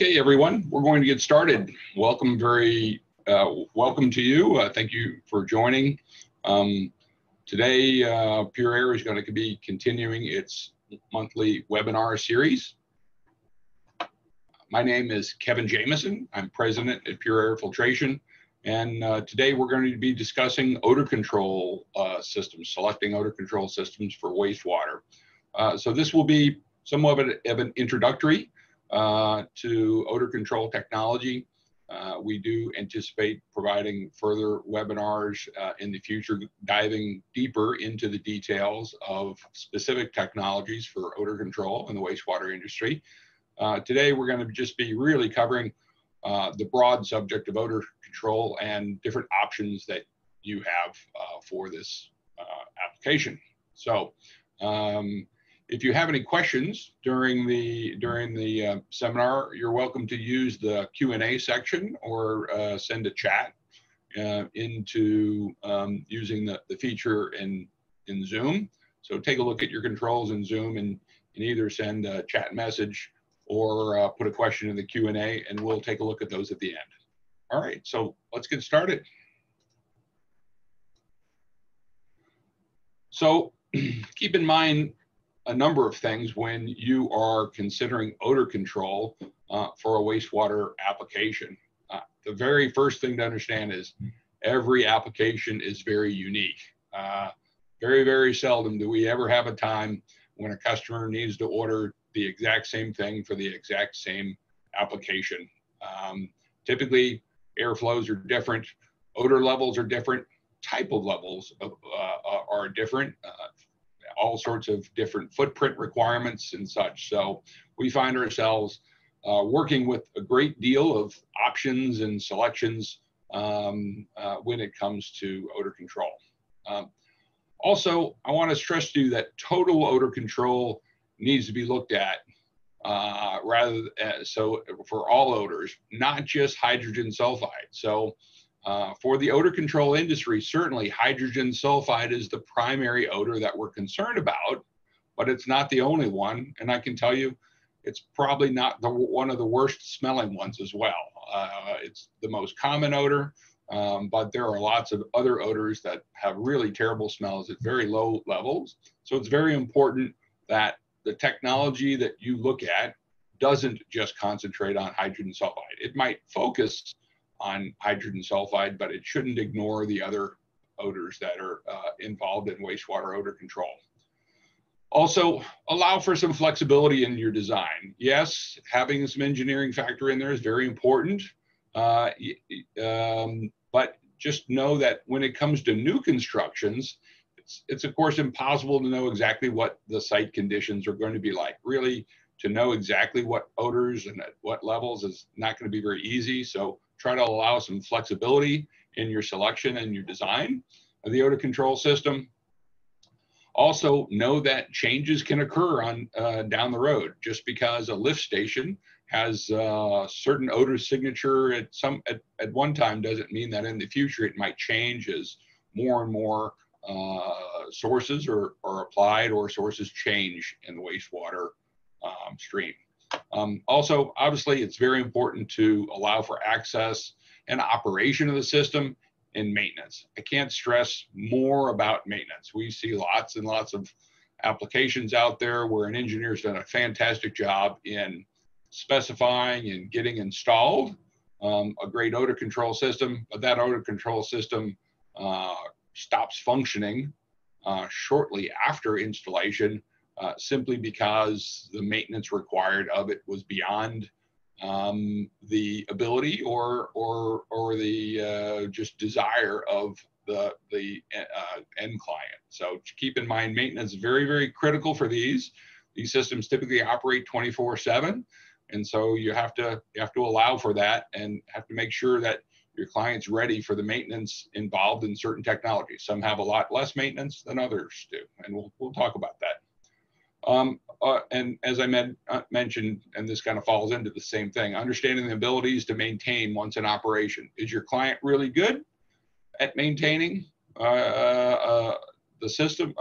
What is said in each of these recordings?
Okay, everyone, we're going to get started. Welcome to you. Thank you for joining. Today, Pure Air is going to be continuing its monthly webinar series. My name is Kevin Jamison. I'm president at Pure Air Filtration. And today we're going to be discussing odor control systems, selecting odor control systems for wastewater. So this will be somewhat of an introductory to odor control technology. We do anticipate providing further webinars in the future, diving deeper into the details of specific technologies for odor control in the wastewater industry. Today, we're going to just be really covering the broad subject of odor control and different options that you have for this application. So, if you have any questions during the seminar, you're welcome to use the Q&A section or send a chat into using the feature in Zoom. So take a look at your controls in Zoom and either send a chat message or put a question in the Q&A, and we'll take a look at those at the end. All right, so let's get started. So keep in mind a number of things when you are considering odor control for a wastewater application. The very first thing to understand is every application is very unique. Very, very seldom do we ever have a time when a customer needs to order the exact same thing for the exact same application. Typically, airflows are different, odor levels are different, type of levels are different. All sorts of different footprint requirements and such. So we find ourselves working with a great deal of options and selections when it comes to odor control. Also, I want to stress to you that total odor control needs to be looked at so for all odors, not just hydrogen sulfide. So for the odor control industry, certainly hydrogen sulfide is the primary odor that we're concerned about, but it's not the only one. And I can tell you, it's probably not one of the worst smelling ones as well. It's the most common odor, but there are lots of other odors that have really terrible smells at very low levels. So it's very important that the technology that you look at doesn't just concentrate on hydrogen sulfide. It might focus on hydrogen sulfide, but it shouldn't ignore the other odors that are involved in wastewater odor control. Also, allow for some flexibility in your design. Yes, having some engineering factor in there is very important, but just know that when it comes to new constructions, it's of course impossible to know exactly what the site conditions are going to be like. Really, to know exactly what odors and at what levels is not going to be very easy. So try to allow some flexibility in your selection and your design of the odor control system. Also, know that changes can occur on down the road. Just because a lift station has certain odor signature at one time doesn't mean that in the future it might change as more and more sources are applied or sources change in the wastewater stream. Also, obviously, it's very important to allow for access and operation of the system and maintenance. I can't stress more about maintenance. We see lots and lots of applications out there where an engineer's done a fantastic job in specifying and getting installed a great odor control system, but that odor control system stops functioning shortly after installation simply because the maintenance required of it was beyond the ability or the just desire of the end client. So keep in mind, maintenance is very, very critical for these. These systems typically operate 24/7, and so you have to allow for that and have to make sure that your client's ready for the maintenance involved in certain technologies. Some have a lot less maintenance than others do, and we'll talk about that. And as I mentioned, and this kind of falls into the same thing, understanding the abilities to maintain once in operation. Is your client really good at maintaining the system,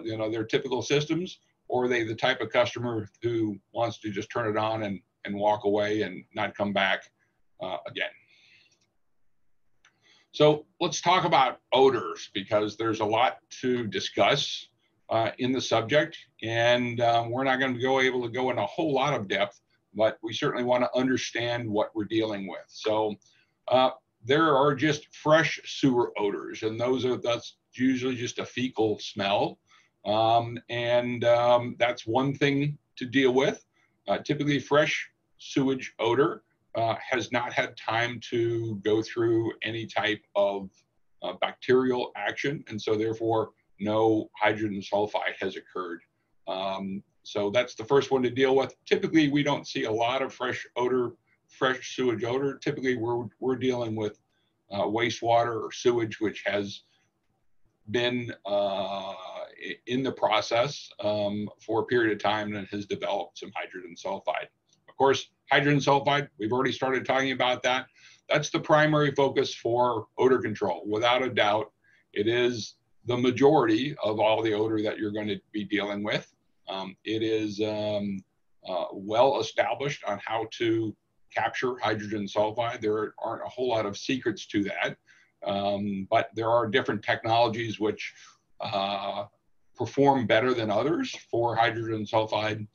their typical systems, or are they the type of customer who wants to just turn it on and and walk away and not come back again. So let's talk about odors, because there's a lot to discuss in the subject, and we're not going to be able to go in a whole lot of depth, but we certainly want to understand what we're dealing with. So there are just fresh sewer odors, and that's usually just a fecal smell, and that's one thing to deal with. Typically, fresh sewage odor has not had time to go through any type of bacterial action, and so therefore no hydrogen sulfide has occurred. So that's the first one to deal with. Typically, we don't see a lot of fresh sewage odor. Typically, we're dealing with wastewater or sewage, which has been in the process for a period of time and has developed some hydrogen sulfide. Of course, hydrogen sulfide, we've already started talking about that. That's the primary focus for odor control. Without a doubt, it is the majority of all the odor that you're going to be dealing with. It is well established on how to capture hydrogen sulfide. There aren't a whole lot of secrets to that, but there are different technologies which perform better than others for hydrogen sulfide.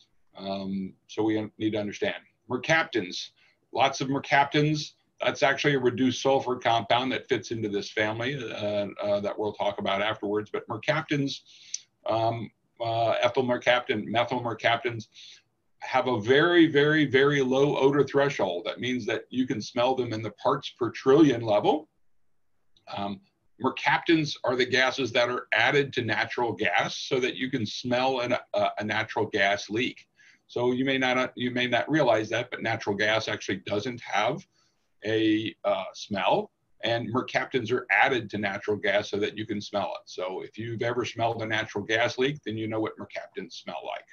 So we need to understand. Mercaptans, lots of mercaptans. That's actually a reduced sulfur compound that fits into this family that we'll talk about afterwards. But mercaptans, ethyl mercaptan, methyl mercaptans, have a very, very, very low odor threshold. That means that you can smell them in the parts per trillion level. Mercaptans are the gases that are added to natural gas so that you can smell a natural gas leak. So you may not realize that, but natural gas actually doesn't have a smell, and mercaptans are added to natural gas so that you can smell it. So if you've ever smelled a natural gas leak, then you know what mercaptans smell like.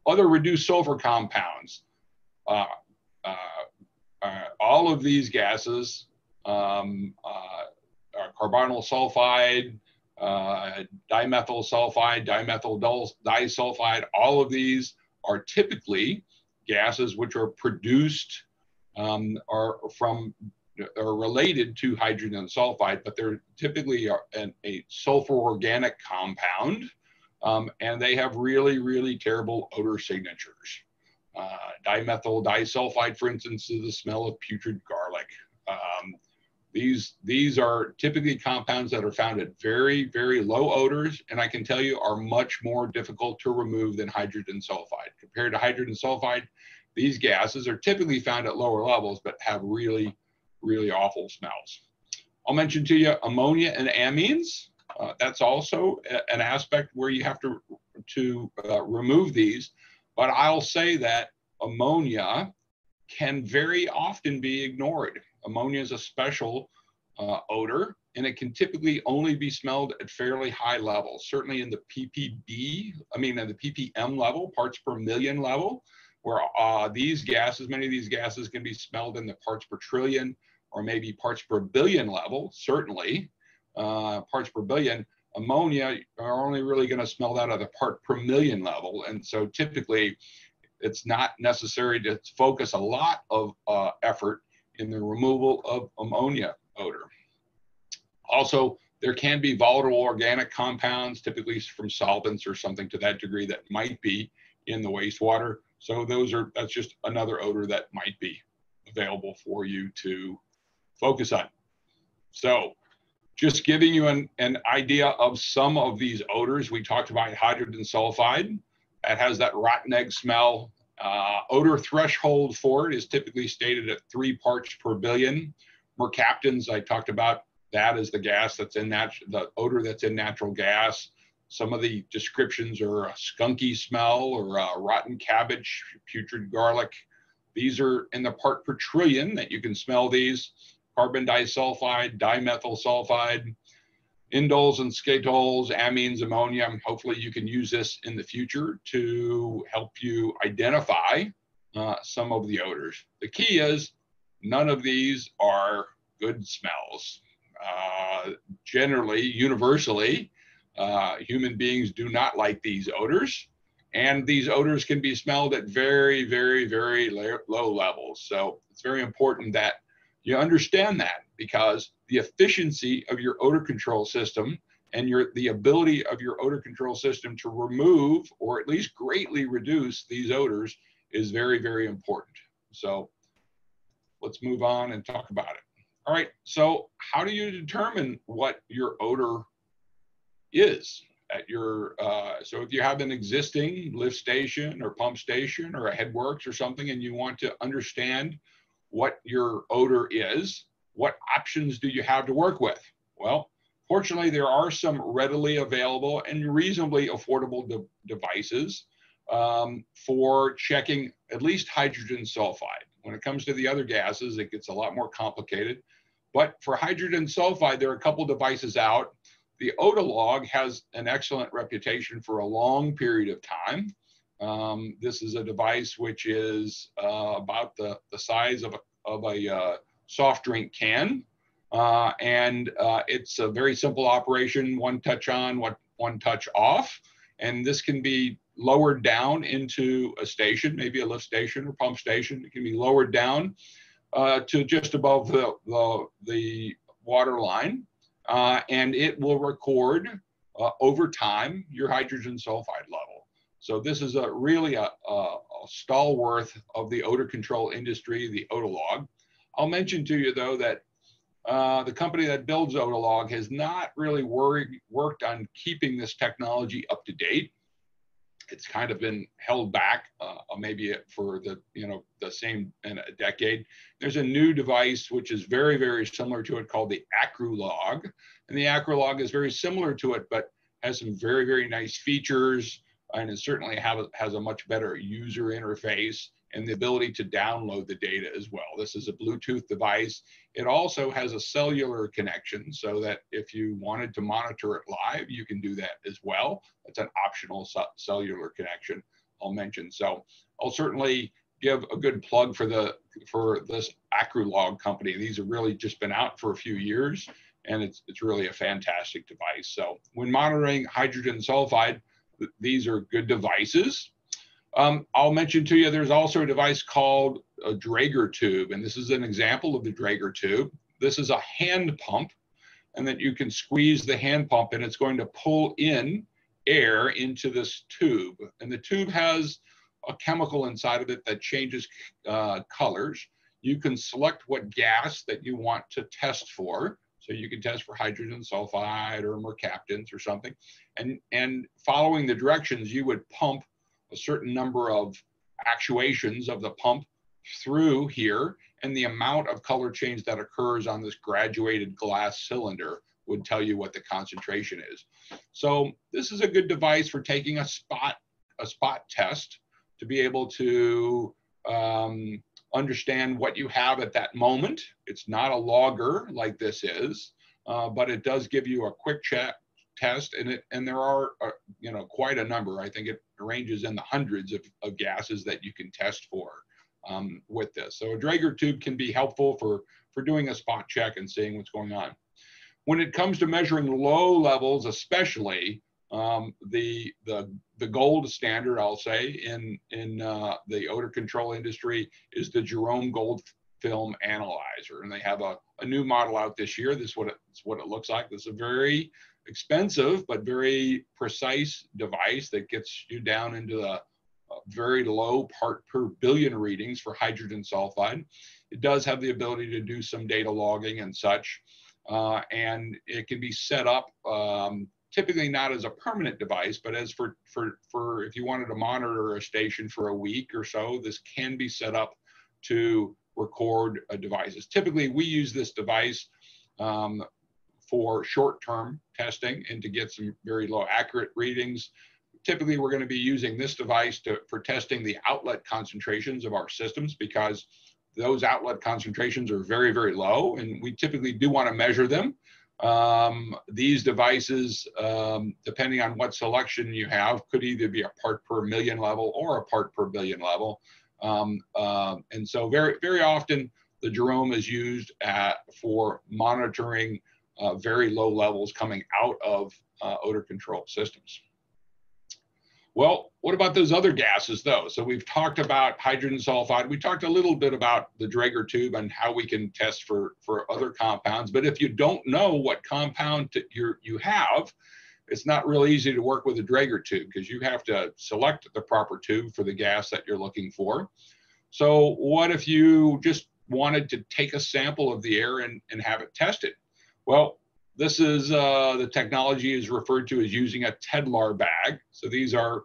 Other reduced sulfur compounds, all of these gases, carbonyl sulfide, dimethyl sulfide, dimethyl disulfide, all of these are typically gases which are produced are related to hydrogen sulfide, but they're typically a sulfur organic compound, and they have really, really terrible odor signatures. Dimethyl disulfide, for instance, is the smell of putrid garlic. These are typically compounds that are found at very, very low odors, and I can tell you are much more difficult to remove than hydrogen sulfide. Compared to hydrogen sulfide, these gases are typically found at lower levels, but have really, really awful smells. I'll mention to you ammonia and amines. That's also an aspect where you have to remove these, but I'll say that ammonia can very often be ignored. Ammonia is a special odor, and it can typically only be smelled at fairly high levels, certainly in the in the ppm level, parts per million level, where many of these gases can be smelled in the parts per trillion or maybe parts per billion level, certainly parts per billion. Ammonia are only really going to smell that at the part per million level, and so typically it's not necessary to focus a lot of effort in the removal of ammonia odor. Also, there can be volatile organic compounds, typically from solvents or something to that degree, that might be in the wastewater. So that's just another odor that might be available for you to focus on. So just giving you an idea of some of these odors. We talked about hydrogen sulfide. That has that rotten egg smell. Odor threshold for it is typically stated at 3 parts per billion. Mercaptans, I talked about that as the gas that's in the odor that's in natural gas. Some of the descriptions are a skunky smell or a rotten cabbage, putrid garlic. These are in the part per trillion that you can smell these. Carbon disulfide, dimethyl sulfide, indoles and skatols, amines, ammonia. Hopefully you can use this in the future to help you identify some of the odors. The key is none of these are good smells. Generally, universally, human beings do not like these odors. And these odors can be smelled at very, very, very low levels. So it's very important that you understand that, because the efficiency of your odor control system and the ability of your odor control system to remove or at least greatly reduce these odors is very, very important. So let's move on and talk about it. All right, so how do you determine what your odor is at your, so if you have an existing lift station or pump station or a headworks or something, and you want to understand what your odor is, what options do you have to work with? Well, fortunately, there are some readily available and reasonably affordable devices for checking at least hydrogen sulfide. When it comes to the other gases, it gets a lot more complicated. But for hydrogen sulfide, there are a couple devices out. The Odolog has an excellent reputation for a long period of time. This is a device which is about the size of a soft drink can. And it's a very simple operation, one touch on, one touch off. And this can be lowered down into a station, maybe a lift station or pump station. It can be lowered down to just above the water line. And it will record over time your hydrogen sulfide level. So this is really a stalwart of the odor control industry, the Odolog. I'll mention to you, though, that the company that builds Odolog has not really worked on keeping this technology up to date. It's kind of been held back, maybe for the same in a decade. There's a new device which is very, very similar to it called the AcruLog. And the AcruLog is very similar to it, but has some very, very nice features. And it certainly has a much better user interface and the ability to download the data as well. This is a Bluetooth device. It also has a cellular connection, so that if you wanted to monitor it live, you can do that as well. It's an optional cellular connection I'll mention. So I'll certainly give a good plug for this AcruLog company. These have really just been out for a few years, and it's really a fantastic device. So when monitoring hydrogen sulfide, these are good devices. I'll mention to you, there's also a device called a Draeger tube, and this is an example of the Draeger tube. This is a hand pump, and that you can squeeze the hand pump, and it's going to pull in air into this tube. And the tube has a chemical inside of it that changes colors. You can select what gas that you want to test for. So you can test for hydrogen sulfide or mercaptans or something. And following the directions, you would pump a certain number of actuations of the pump through here, and the amount of color change that occurs on this graduated glass cylinder would tell you what the concentration is. So this is a good device for taking a spot test to be able to understand what you have at that moment. It's not a logger like this is, but it does give you a quick test, and there are quite a number. I think it ranges in the hundreds of gases that you can test for with this. So a Draeger tube can be helpful for doing a spot check and seeing what's going on. When it comes to measuring low levels, especially, the gold standard, I'll say, in the odor control industry is the Jerome Gold Film Analyzer, and they have a new model out this year. This is what it looks like. This is a very expensive but very precise device that gets you down into the very low part per billion readings for hydrogen sulfide. It does have the ability to do some data logging and such, and it can be set up typically not as a permanent device, but as for if you wanted to monitor a station for a week or so, this can be set up to record devices. Typically, we use this device for short-term testing and to get some very low accurate readings. Typically, we're going to be using this device for testing the outlet concentrations of our systems, because those outlet concentrations are very, very low, and we typically do want to measure them. These devices, depending on what selection you have, could either be a part per million level or a part per billion level. And so very, very often the Jerome is used for monitoring very low levels coming out of odor control systems. Well, what about those other gases though? So we've talked about hydrogen sulfide. We talked a little bit about the Draeger tube and how we can test for other compounds. But if you don't know what compound you have, it's not really easy to work with a Draeger tube because you have to select the proper tube for the gas that you're looking for. So what if you just wanted to take a sample of the air and have it tested? Well, this is the technology is referred to as using a Tedlar bag. So these are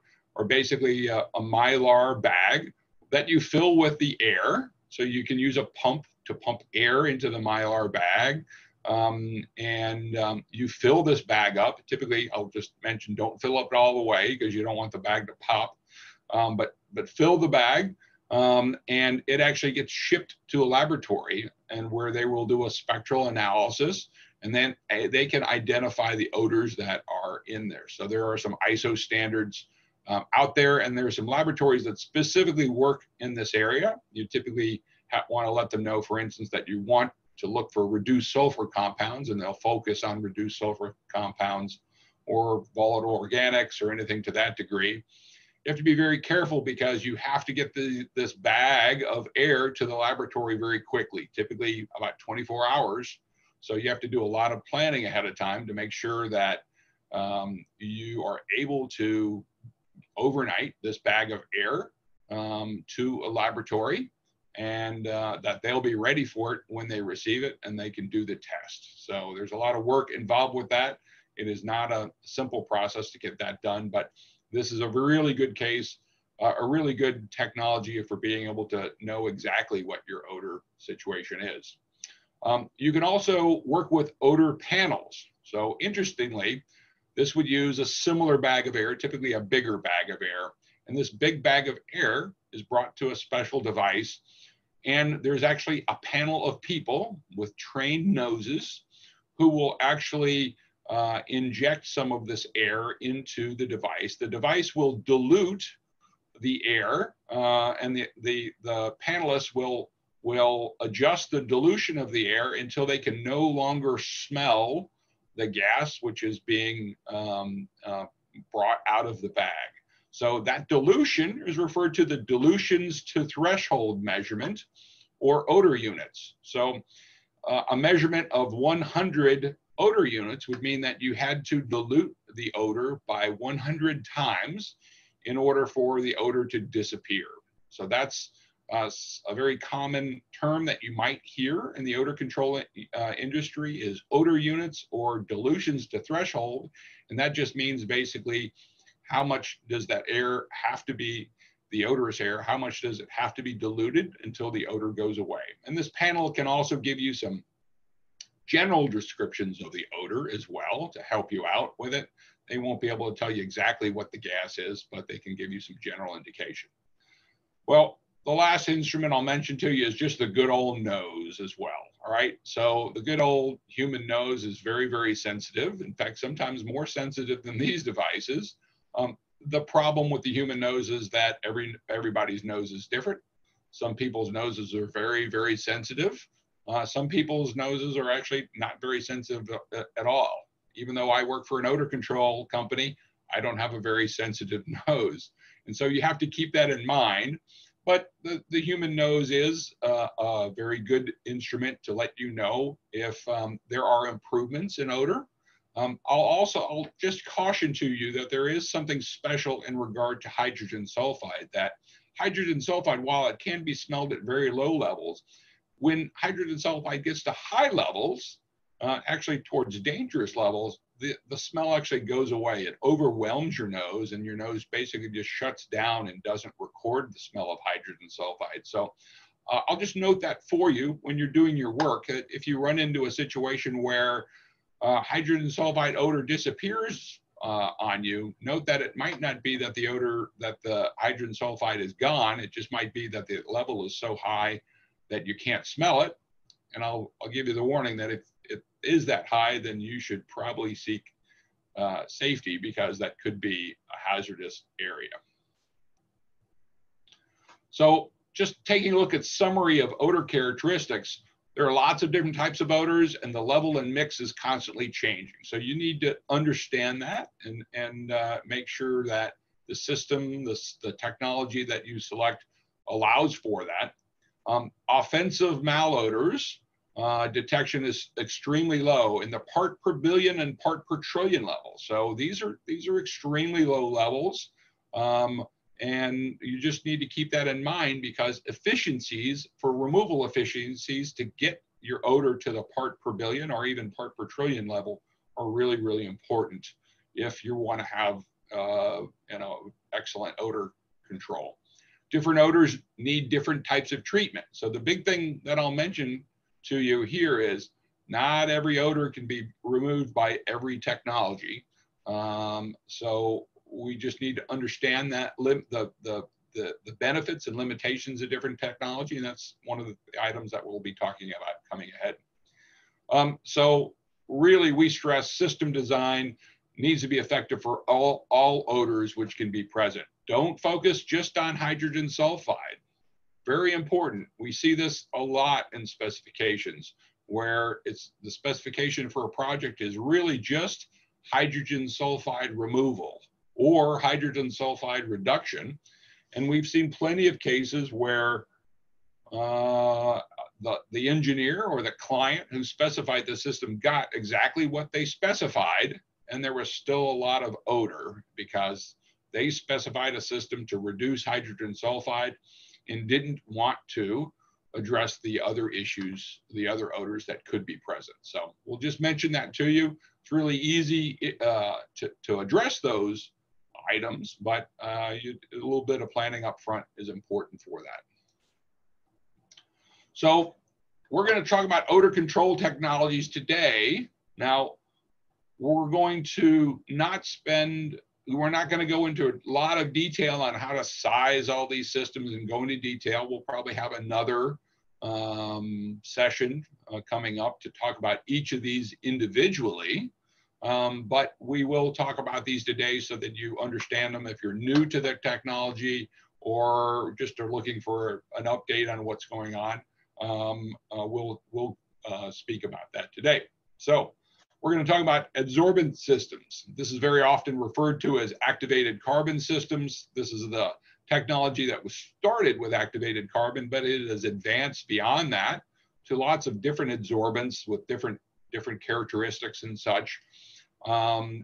basically a Mylar bag that you fill with the air. So you can use a pump to pump air into the Mylar bag. You fill this bag up. Typically, I'll just mention, don't fill up it all the way because you don't want the bag to pop. But fill the bag, and it actually gets shipped to a laboratory, and where they will do a spectral analysis, and then they can identify the odors that are in there. So there are some ISO standards out there, and there are some laboratories that specifically work in this area. You typically want to let them know, for instance, that you want to look for reduced sulfur compounds, and they'll focus on reduced sulfur compounds or volatile organics or anything to that degree. You have to be very careful because you have to get this bag of air to the laboratory very quickly, typically about 24 hours. So you have to do a lot of planning ahead of time to make sure that you are able to overnight this bag of air to a laboratory, and that they'll be ready for it when they receive it and they can do the test. So there's a lot of work involved with that. It is not a simple process to get that done, but this is a really good case, a really good technology for being able to know exactly what your odor situation is. You can also work with odor panels. So interestingly, this would use a similar bag of air, typically a bigger bag of air. And this big bag of air is brought to a special device. And there's actually a panel of people with trained noses who will actually inject some of this air into the device. The device will dilute the air, and the panelists will adjust the dilution of the air until they can no longer smell the gas which is being brought out of the bag. So that dilution is referred to the dilutions to threshold measurement, or odor units. So a measurement of 100 odor units would mean that you had to dilute the odor by 100 times in order for the odor to disappear. So that's a very common term that you might hear in the odor control industry is odor units or dilutions to threshold. And that just means basically how much does that air have to be, the odorous air, how much does it have to be diluted until the odor goes away? And this panel can also give you some general descriptions of the odor as well to help you out with it. They won't be able to tell you exactly what the gas is, but they can give you some general indication. Well, the last instrument I'll mention to you is just the good old nose as well. All right. So the good old human nose is very, very sensitive. In fact, sometimes more sensitive than these devices. The problem with the human nose is that everybody's nose is different. Some people's noses are very, very sensitive. Some people's noses are actually not very sensitive at all. Even though I work for an odor control company, I don't have a very sensitive nose. And so you have to keep that in mind. But the human nose is a very good instrument to let you know if there are improvements in odor. I'll just caution to you that there is something special in regard to hydrogen sulfide, that hydrogen sulfide, while it can be smelled at very low levels, when hydrogen sulfide gets to high levels, actually towards dangerous levels, the smell actually goes away. It overwhelms your nose, and your nose basically just shuts down and doesn't record the smell of hydrogen sulfide. So I'll just note that for you when you're doing your work. If you run into a situation where hydrogen sulfide odor disappears on you, note that it might not be that the odor, that the hydrogen sulfide is gone. It just might be that the level is so high that you can't smell it. And I'll give you the warning that if it is that high, then you should probably seek safety, because that could be a hazardous area. So just taking a look at summary of odor characteristics, there are lots of different types of odors, and the level and mix is constantly changing. So you need to understand that and make sure that the system, the technology that you select allows for that. Offensive malodors detection is extremely low in the part per billion and part per trillion level. So these are extremely low levels. And you just need to keep that in mind, because efficiencies for removal efficiencies to get your odor to the part per billion or even part per trillion level are really, really important if you want to have excellent odor control. Different odors need different types of treatment. So the big thing that I'll mention to you here is not every odor can be removed by every technology. So we just need to understand that the benefits and limitations of different technology, and that's one of the items that we'll be talking about coming ahead. So really, we stress system design needs to be effective for all odors which can be present. Don't focus just on hydrogen sulfide. Very important. We see this a lot in specifications, where it's the specification for a project is really just hydrogen sulfide removal or hydrogen sulfide reduction. And we've seen plenty of cases where the engineer or the client who specified the system got exactly what they specified, and there was still a lot of odor because they specified a system to reduce hydrogen sulfide and didn't want to address the other issues, the other odors that could be present. So we'll just mention that to you. It's really easy to address those items, but a little bit of planning up front is important for that. So we're going to talk about odor control technologies today. Now, we're going to we're not going to go into a lot of detail on how to size all these systems and go into detail. We'll probably have another session coming up to talk about each of these individually. But we will talk about these today so that you understand them if you're new to the technology or just are looking for an update on what's going on. We'll speak about that today. So we're going to talk about adsorbent systems. This is very often referred to as activated carbon systems. This is the technology that was started with activated carbon, but it has advanced beyond that to lots of different adsorbents with different characteristics and such. We'll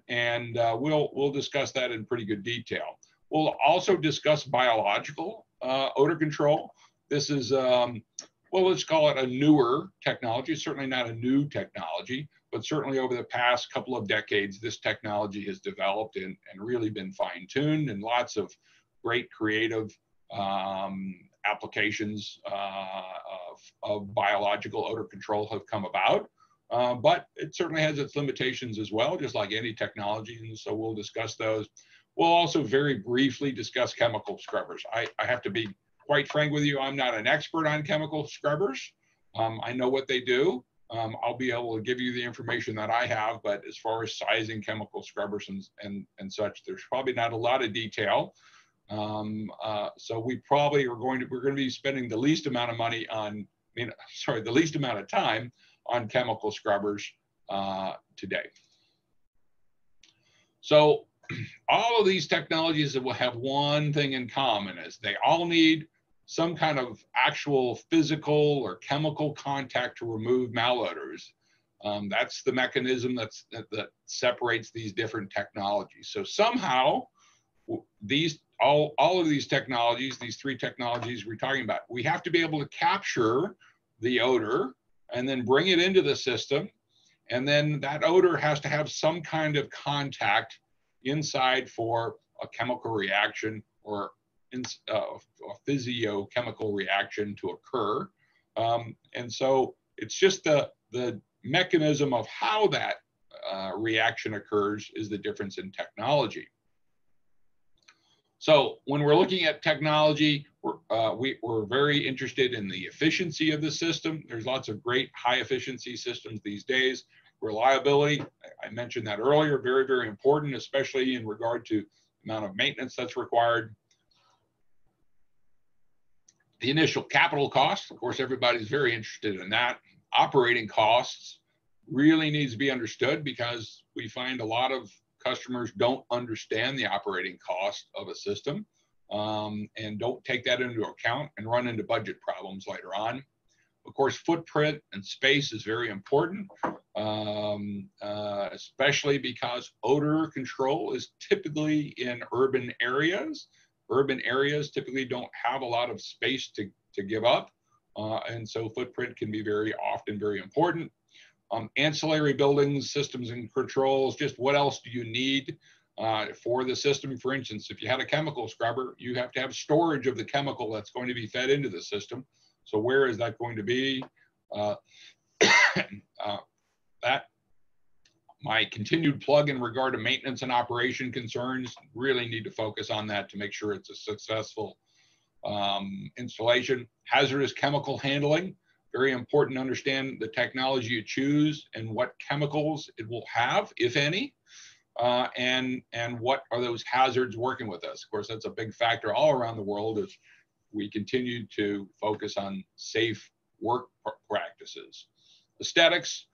discuss that in pretty good detail. We'll also discuss biological odor control. This is, well, let's call it a newer technology. Certainly not a new technology, but certainly over the past couple of decades, this technology has developed and really been fine-tuned, and lots of great creative applications of biological odor control have come about. But it certainly has its limitations as well, just like any technology, and so we'll discuss those. We'll also very briefly discuss chemical scrubbers. I have to be quite frank with you, I'm not an expert on chemical scrubbers. I know what they do. I'll be able to give you the information that I have, but as far as sizing chemical scrubbers and such, there's probably not a lot of detail. So we probably we're going to be spending the least amount of money on, the least amount of time on chemical scrubbers today. So all of these technologies will have one thing in common, is they all need some kind of actual physical or chemical contact to remove malodors. That's the mechanism that separates these different technologies. So somehow all of these technologies, these three technologies we're talking about, we have to be able to capture the odor and then bring it into the system. And then that odor has to have some kind of contact inside for a chemical reaction or a physiochemical reaction to occur. And so it's just the mechanism of how that reaction occurs is the difference in technology. So when we're looking at technology, we're very interested in the efficiency of the system. There's lots of great high efficiency systems these days. Reliability, I mentioned that earlier, very, very important, especially in regard to the amount of maintenance that's required. The initial capital cost, of course, everybody's very interested in that. Operating costs really needs to be understood, because we find a lot of customers don't understand the operating cost of a system and don't take that into account and run into budget problems later on. Of course, footprint and space is very important, especially because odor control is typically in urban areas. Urban areas typically don't have a lot of space to give up, and so footprint can be very often very important. Ancillary buildings, systems and controls, just what else do you need for the system? For instance, if you had a chemical scrubber, you have to have storage of the chemical that's going to be fed into the system. So where is that going to be? That my continued plug in regard to maintenance and operation concerns, really need to focus on that to make sure it's a successful installation. Hazardous chemical handling, very important to understand the technology you choose and what chemicals it will have, if any, and what are those hazards working with us. Of course, that's a big factor all around the world as we continue to focus on safe work practices. Aesthetics,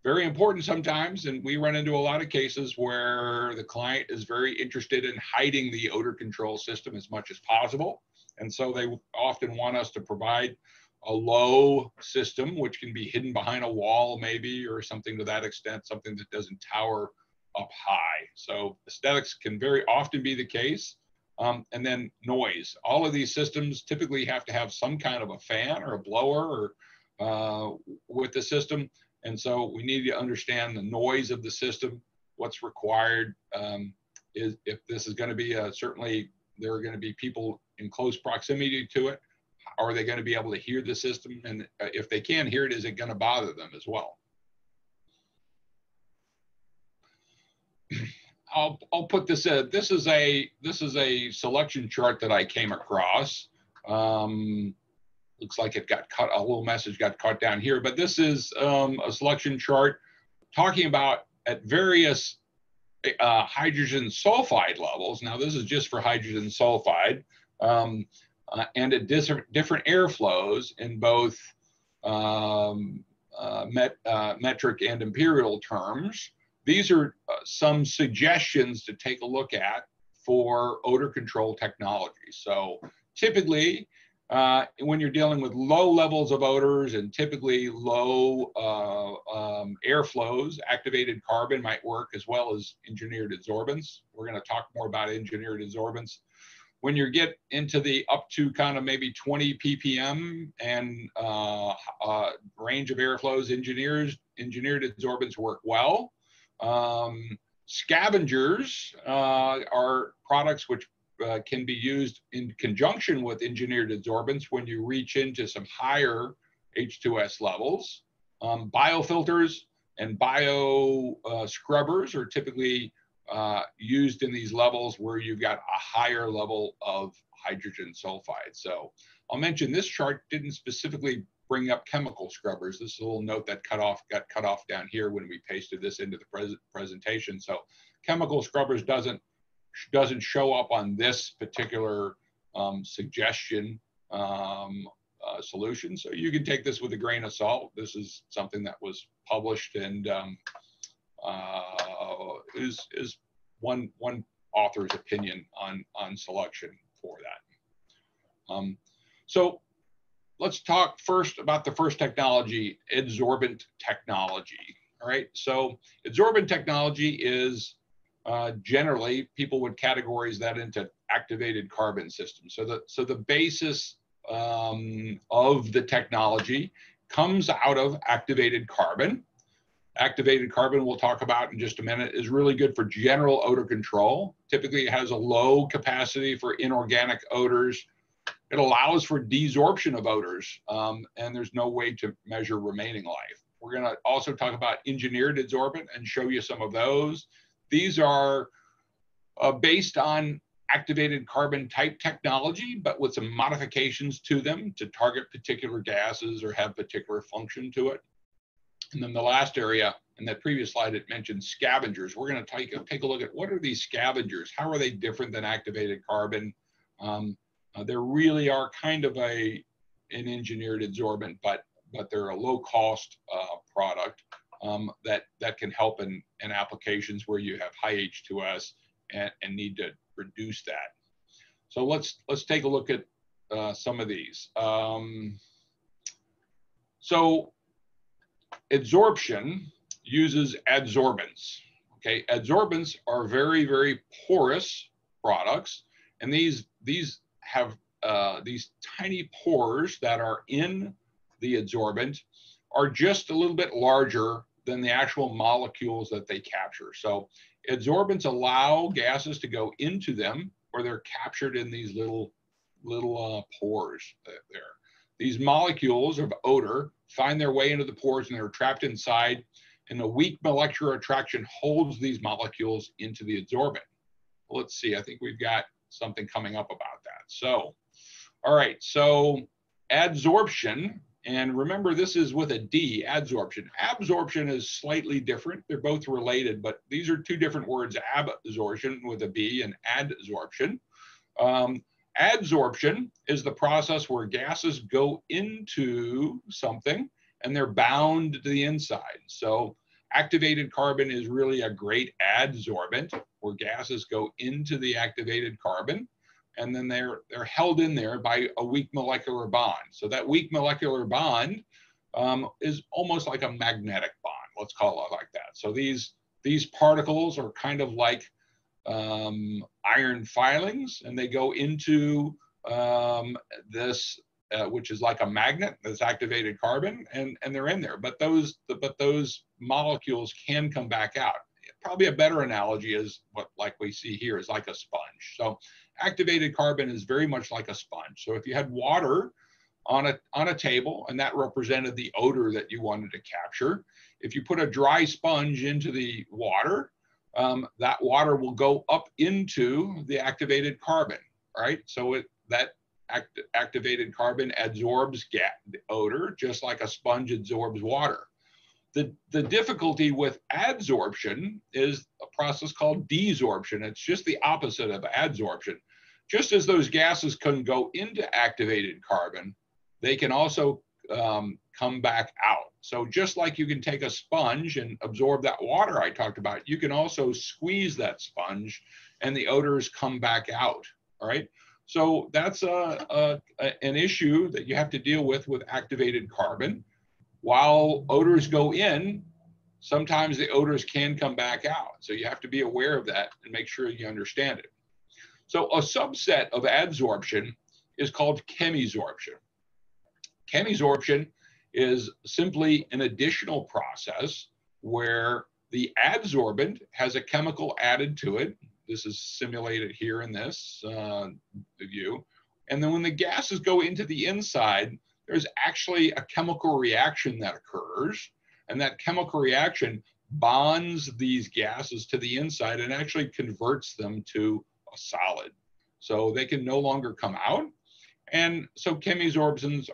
very important sometimes, and we run into a lot of cases where the client is very interested in hiding the odor control system as much as possible. And so they often want us to provide a low system, which can be hidden behind a wall maybe, or something to that extent, something that doesn't tower up high. So aesthetics can very often be the case. And then noise. All of these systems typically have to have some kind of a fan or a blower or with the system. And so we need to understand the noise of the system, what's required. Is if this is going to be certainly there are going to be people in close proximity to it. Are they going to be able to hear the system? And if they can hear it, is it going to bother them as well? I'll put this in. This is a selection chart that I came across. Looks like it got cut. A little message got cut down here, but this is a selection chart talking about at various hydrogen sulfide levels. Now this is just for hydrogen sulfide, and at different airflows in both metric and imperial terms. These are some suggestions to take a look at for odor control technology. So typically, when you're dealing with low levels of odors and typically low airflows, activated carbon might work as well as engineered adsorbents. We're going to talk more about engineered adsorbents. When you get into the up to kind of maybe 20 ppm and range of airflows, engineered adsorbents work well. Scavengers are products which can be used in conjunction with engineered adsorbents when you reach into some higher H2S levels. Biofilters and bio scrubbers are typically used in these levels where you've got a higher level of hydrogen sulfide. So I'll mention this chart didn't specifically bring up chemical scrubbers. This is a little note that got cut off down here when we pasted this into the presentation. So chemical scrubbers doesn't show up on this particular suggestion solution. So you can take this with a grain of salt. This is something that was published and is one author's opinion on selection for that. So let's talk first about the first technology, adsorbent technology. All right, so adsorbent technology is generally people would categorize that into activated carbon systems. So the basis of the technology comes out of activated carbon. Activated carbon, we'll talk about in just a minute, is really good for general odor control. Typically, it has a low capacity for inorganic odors. It allows for desorption of odors, and there's no way to measure remaining life. We're going to also talk about engineered adsorbent and show you some of those. These are based on activated carbon type technology, but with some modifications to them to target particular gases or have particular function to it. And then the last area, in that previous slide, it mentioned scavengers. We're going to take a look at what are these scavengers? How are they different than activated carbon? They really are kind of an engineered adsorbent, but they're a low cost product. that can help in applications where you have high H2S and need to reduce that. So let's take a look at some of these. So adsorption uses adsorbents. Okay, adsorbents are very, very porous products, and these have these tiny pores that are in the adsorbent are just a little bit larger than the actual molecules that they capture. So adsorbents allow gases to go into them, or they're captured in these little pores there. These molecules of odor find their way into the pores and they're trapped inside, and a weak molecular attraction holds these molecules into the adsorbent. Let's see, I think we've got something coming up about that. So, all right, so adsorption, and remember this is with a D, adsorption. Absorption is slightly different. They're both related, but these are two different words, absorption with a B and adsorption. Adsorption is the process where gases go into something and they're bound to the inside. So activated carbon is really a great adsorbent where gases go into the activated carbon and then they're held in there by a weak molecular bond. So that weak molecular bond is almost like a magnetic bond, let's call it like that. So these particles are kind of like iron filings, and they go into this, which is like a magnet, this activated carbon, and they're in there. But those molecules can come back out. Probably a better analogy is what like we see here is like a sponge. So activated carbon is very much like a sponge. So if you had water on a table and that represented the odor that you wanted to capture, if you put a dry sponge into the water, that water will go up into the activated carbon, right? So that activated carbon absorbs the odor just like a sponge absorbs water. The difficulty with adsorption is a process called desorption. It's just the opposite of adsorption. Just as those gases can go into activated carbon, they can also come back out. So just like you can take a sponge and absorb that water I talked about, you can also squeeze that sponge and the odors come back out, all right? So that's an issue that you have to deal with activated carbon. While odors go in, sometimes the odors can come back out. So you have to be aware of that and make sure you understand it. So a subset of adsorption is called chemisorption. Chemisorption is simply an additional process where the adsorbent has a chemical added to it. This is simulated here in this view. And then when the gases go into the inside, there's actually a chemical reaction that occurs. And that chemical reaction bonds these gases to the inside and actually converts them to a solid. So they can no longer come out. And so chemisorbents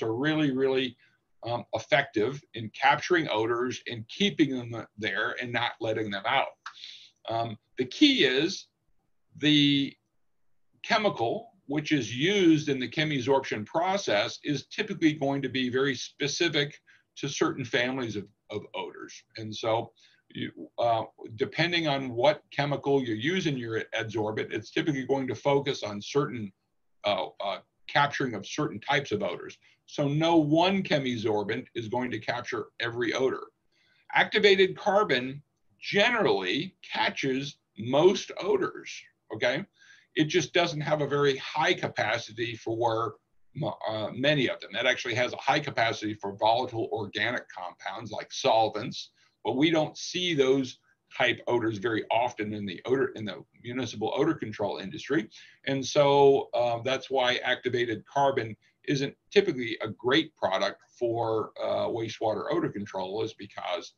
are really, really effective in capturing odors and keeping them there and not letting them out. The key is the chemical which is used in the chemisorption process is typically going to be very specific to certain families of odors. And so depending on what chemical you use in your adsorbent, it's typically going to focus on certain capturing of certain types of odors. So no one chemisorbent is going to capture every odor. Activated carbon generally catches most odors, okay? It just doesn't have a very high capacity for many of them. It actually has a high capacity for volatile organic compounds like solvents, but we don't see those type odors very often in the municipal odor control industry. And so that's why activated carbon isn't typically a great product for wastewater odor control, is because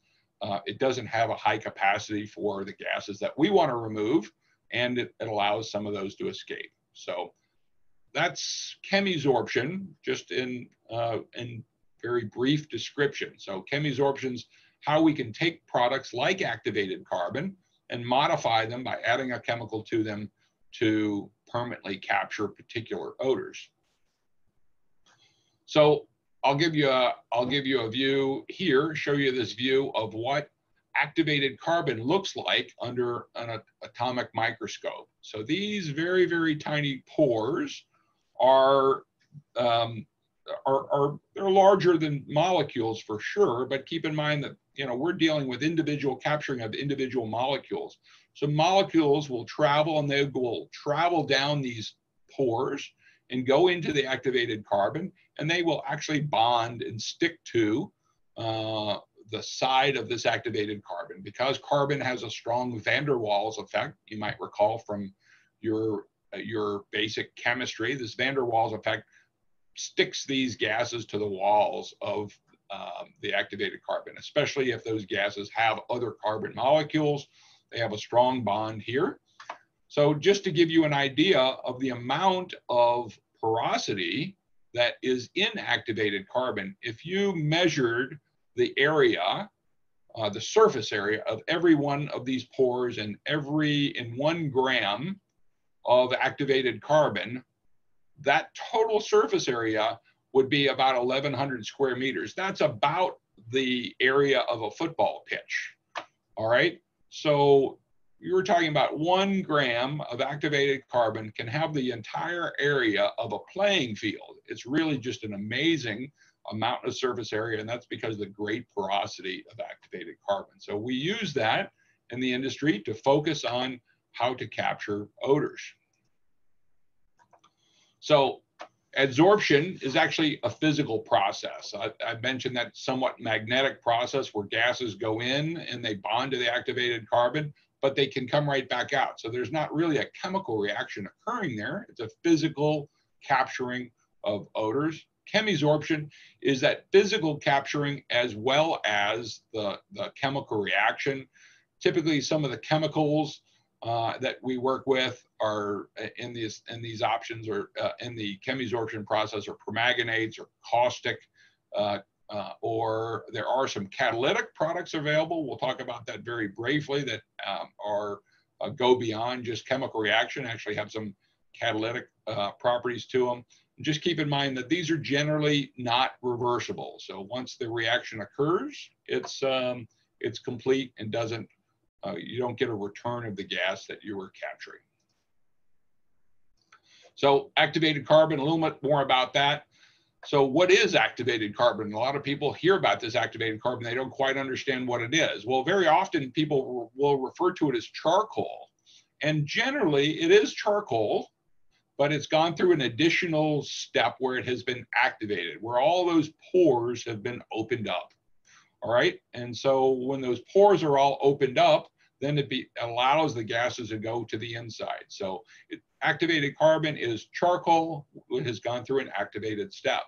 it doesn't have a high capacity for the gases that we want to remove, and it allows some of those to escape. So that's chemisorption, just in very brief description. So chemisorption's how we can take products like activated carbon and modify them by adding a chemical to them to permanently capture particular odors. So I'll give you a view here, show you this view of what activated carbon looks like under an atomic microscope. So these very, very tiny pores are they're larger than molecules for sure, but keep in mind that, you know, we're dealing with individual capturing of individual molecules. So molecules will travel, and they will travel down these pores and go into the activated carbon, and they will actually bond and stick to the side of this activated carbon. Because carbon has a strong van der Waals effect, you might recall from your basic chemistry, this van der Waals effect sticks these gases to the walls of the activated carbon, especially if those gases have other carbon molecules. They have a strong bond here. So just to give you an idea of the amount of porosity that is in activated carbon, if you measured the area, the surface area of every one of these pores and in 1 gram of activated carbon, that total surface area would be about 1,100 square meters. That's about the area of a football pitch. All right. So you were talking about 1 gram of activated carbon can have the entire area of a playing field. It's really just an amazing amount of surface area, and that's because of the great porosity of activated carbon. So we use that in the industry to focus on how to capture odors. So adsorption is actually a physical process. I mentioned that somewhat magnetic process where gases go in and they bond to the activated carbon, but they can come right back out. So there's not really a chemical reaction occurring there. It's a physical capturing of odors. Chemisorption is that physical capturing as well as the chemical reaction. Typically, some of the chemicals that we work with are in these options, or in the chemisorption process, are permanganates or caustic, or there are some catalytic products available. We'll talk about that very briefly, that go beyond just chemical reaction, actually have some catalytic properties to them. And just keep in mind that these are generally not reversible. So once the reaction occurs, it's complete and doesn't you don't get a return of the gas that you were capturing. So activated carbon, a little bit more about that. So what is activated carbon? A lot of people hear about this activated carbon. They don't quite understand what it is. Well, very often people will refer to it as charcoal. And generally it is charcoal, but it's gone through an additional step where it has been activated, where all those pores have been opened up. All right. And so when those pores are all opened up, then it allows the gases to go to the inside. So activated carbon is charcoal. It has gone through an activated step.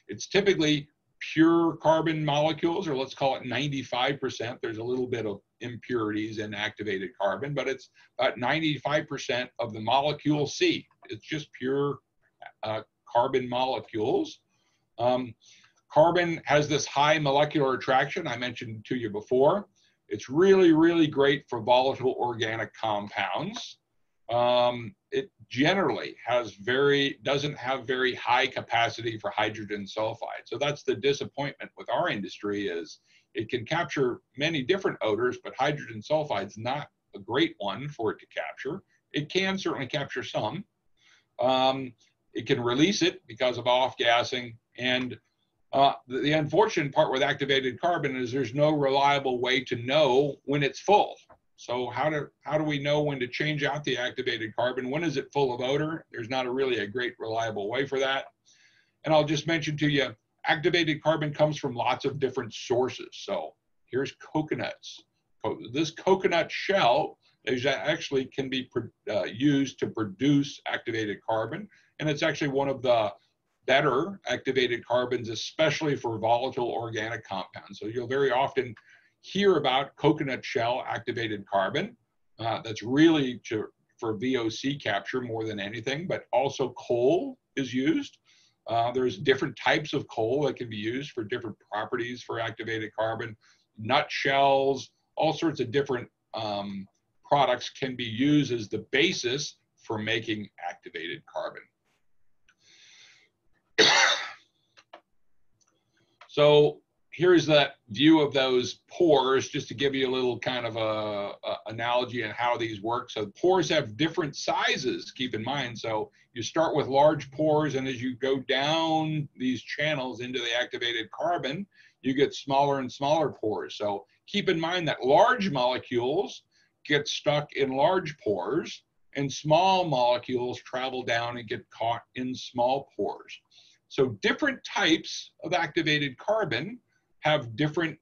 It's typically pure carbon molecules, or let's call it 95%. There's a little bit of impurities in activated carbon, but it's about 95% of the molecule C. It's just pure carbon molecules. Carbon has this high molecular attraction I mentioned to you before. It's really, really great for volatile organic compounds. It generally doesn't have very high capacity for hydrogen sulfide. So that's the disappointment with our industry, is it can capture many different odors, but hydrogen sulfide's not a great one for it to capture. It can certainly capture some. It can release it because of off-gassing, and the unfortunate part with activated carbon is there's no reliable way to know when it's full. So how do we know when to change out the activated carbon? When is it full of odor? There's not really a great reliable way for that. And I'll just mention to you, activated carbon comes from lots of different sources. So here's coconuts. This coconut shell actually can be used to produce activated carbon. And it's actually one of the better activated carbons, especially for volatile organic compounds. So you'll very often hear about coconut shell activated carbon. That's really for VOC capture more than anything, but also coal is used. There's different types of coal that can be used for different properties for activated carbon. Nut shells, all sorts of different products can be used as the basis for making activated carbon. So here's that view of those pores, just to give you a little kind of a analogy on how these work. So pores have different sizes, keep in mind. So you start with large pores, and as you go down these channels into the activated carbon, you get smaller and smaller pores. So keep in mind that large molecules get stuck in large pores, and small molecules travel down and get caught in small pores. So different types of activated carbon have different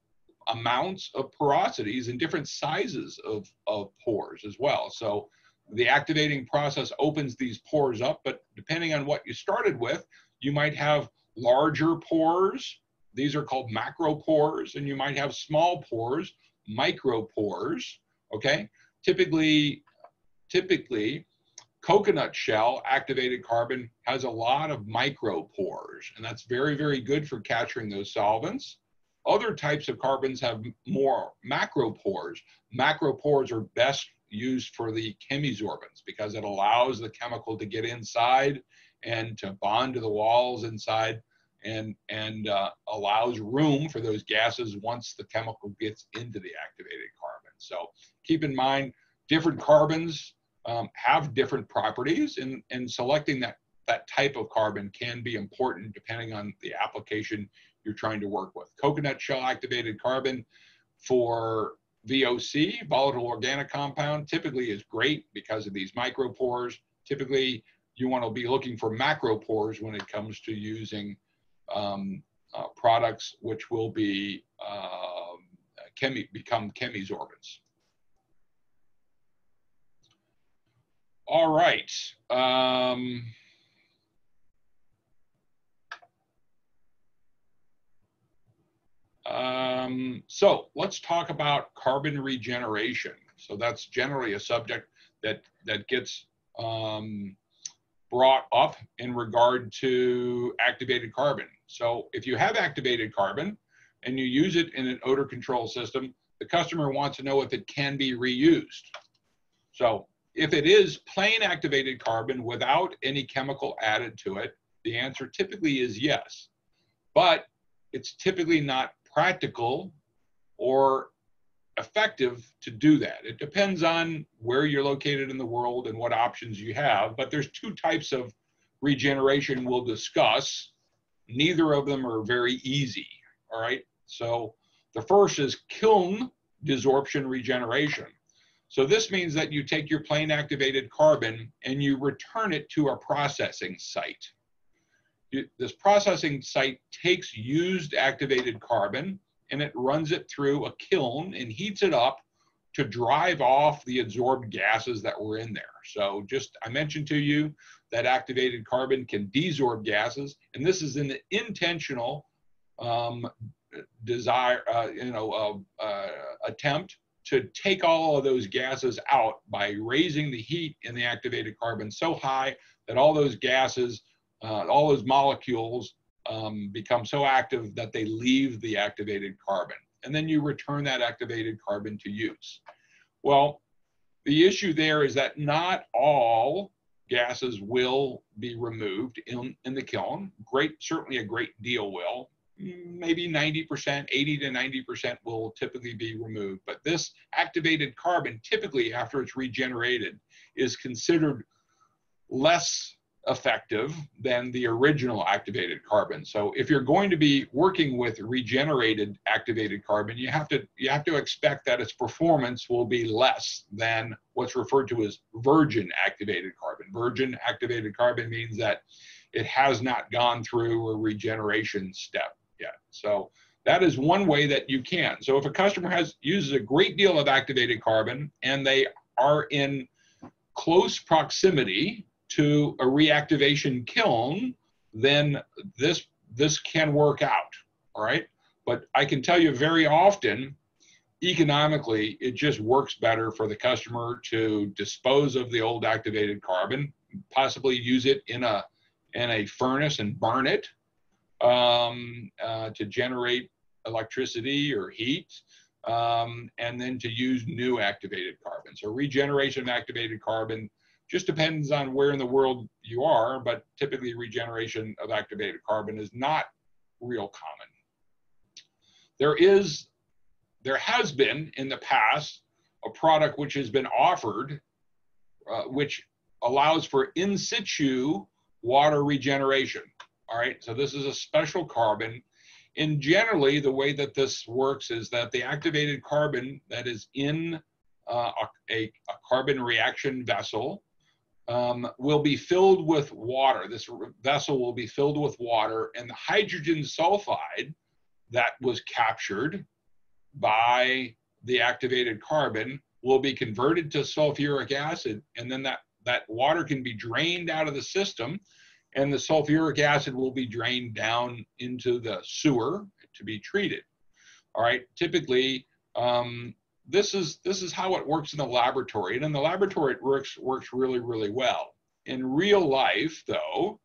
amounts of porosities and different sizes of pores as well. So the activating process opens these pores up, but depending on what you started with, you might have larger pores. These are called macropores, and you might have small pores, micropores, okay? Typically, coconut shell activated carbon has a lot of micropores, and that's very, very good for capturing those solvents. Other types of carbons have more macropores. Macropores are best used for the chemisorbents because it allows the chemical to get inside and to bond to the walls inside, and allows room for those gases once the chemical gets into the activated carbon. So keep in mind, different carbons have different properties, and selecting that type of carbon can be important depending on the application you're trying to work with. Coconut shell activated carbon for VOC, volatile organic compound, typically is great because of these micropores. Typically, you want to be looking for macropores when it comes to using products which will be become chemisorbents. All right. So let's talk about carbon regeneration. So that's generally a subject that gets brought up in regard to activated carbon. So if you have activated carbon and you use it in an odor control system, the customer wants to know if it can be reused. So if it is plain activated carbon without any chemical added to it, the answer typically is yes. But it's typically not practical or effective to do that. It depends on where you're located in the world and what options you have, but there's two types of regeneration we'll discuss. Neither of them are very easy, all right? So the first is kiln desorption regeneration. So this means that you take your plain activated carbon and you return it to a processing site. This processing site takes used activated carbon and it runs it through a kiln and heats it up to drive off the absorbed gases that were in there. So I mentioned to you that activated carbon can desorb gases, and this is an intentional attempt to take all of those gases out by raising the heat in the activated carbon so high that all those gases, all those molecules become so active that they leave the activated carbon. And then you return that activated carbon to use. Well, the issue there is that not all gases will be removed in the kiln. Certainly a great deal will. Maybe 90%, 80 to 90% will typically be removed. But this activated carbon, typically after it's regenerated, is considered less effective than the original activated carbon. So if you're going to be working with regenerated activated carbon, you have to expect that its performance will be less than what's referred to as virgin activated carbon. Virgin activated carbon means that it has not gone through a regeneration step yet. So that is one way that you can. So if a customer uses a great deal of activated carbon and they are in close proximity to a reactivation kiln, then this can work out, all right? But I can tell you very often, economically, it just works better for the customer to dispose of the old activated carbon, possibly use it in a furnace and burn it to generate electricity or heat, and then to use new activated carbon. So regeneration of activated carbon just depends on where in the world you are, but typically regeneration of activated carbon is not real common. there has been in the past a product which has been offered, which allows for in situ water regeneration. All right, so this is a special carbon. And generally, the way that this works is that the activated carbon that is in a carbon reaction vessel will be filled with water. This vessel will be filled with water, and the hydrogen sulfide that was captured by the activated carbon will be converted to sulfuric acid, and then that water can be drained out of the system, and the sulfuric acid will be drained down into the sewer to be treated. All right, typically, this is how it works in the laboratory, and in the laboratory it works really, really well. In real life, though,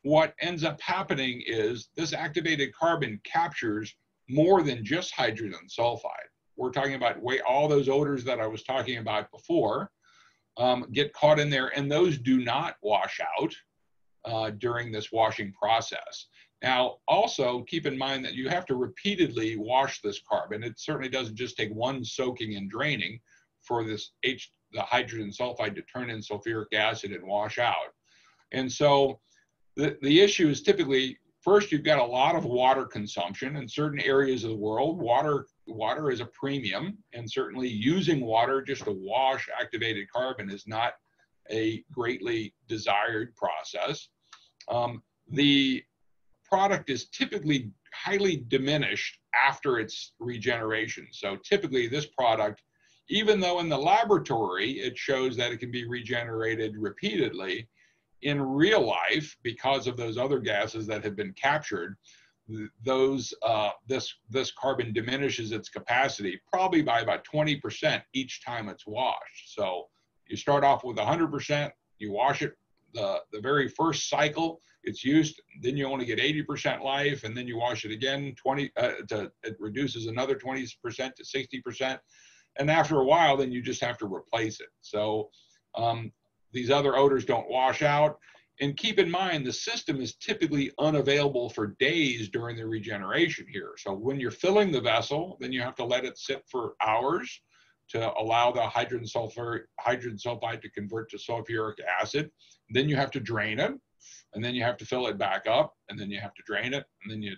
what ends up happening is this activated carbon captures more than just hydrogen sulfide. We're talking about all those odors that I was talking about before get caught in there, and those do not wash out during this washing process. Now, also keep in mind that you have to repeatedly wash this carbon. It certainly doesn't just take one soaking and draining for the hydrogen sulfide to turn in sulfuric acid and wash out. And so the issue is typically, first, you've got a lot of water consumption in certain areas of the world. Water is a premium, and certainly using water just to wash activated carbon is not a greatly desired process. The product is typically highly diminished after its regeneration. So typically this product, even though in the laboratory it shows that it can be regenerated repeatedly, in real life, because of those other gases that have been captured, this carbon diminishes its capacity probably by about 20% each time it's washed. So you start off with 100%, you wash it the very first cycle, it's used, then you only get 80% life, and then you wash it again, it reduces another 20% to 60%. And after a while, then you just have to replace it. So these other odors don't wash out. And keep in mind, the system is typically unavailable for days during the regeneration here. So when you're filling the vessel, then you have to let it sit for hours to allow the hydrogen sulfide to convert to sulfuric acid. Then you have to drain it, and then you have to fill it back up, and then you have to drain it, and then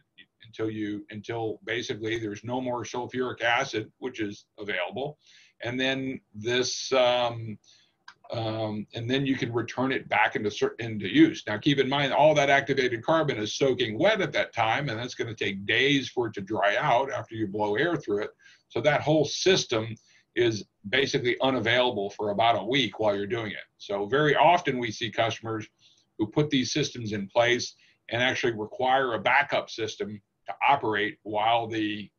until basically there's no more sulfuric acid, which is available. And then and then you can return it back into use. Now, keep in mind, all that activated carbon is soaking wet at that time, and that's going to take days for it to dry out after you blow air through it. So that whole system is basically unavailable for about a week while you're doing it. So very often we see customers who put these systems in place and actually require a backup system to operate while the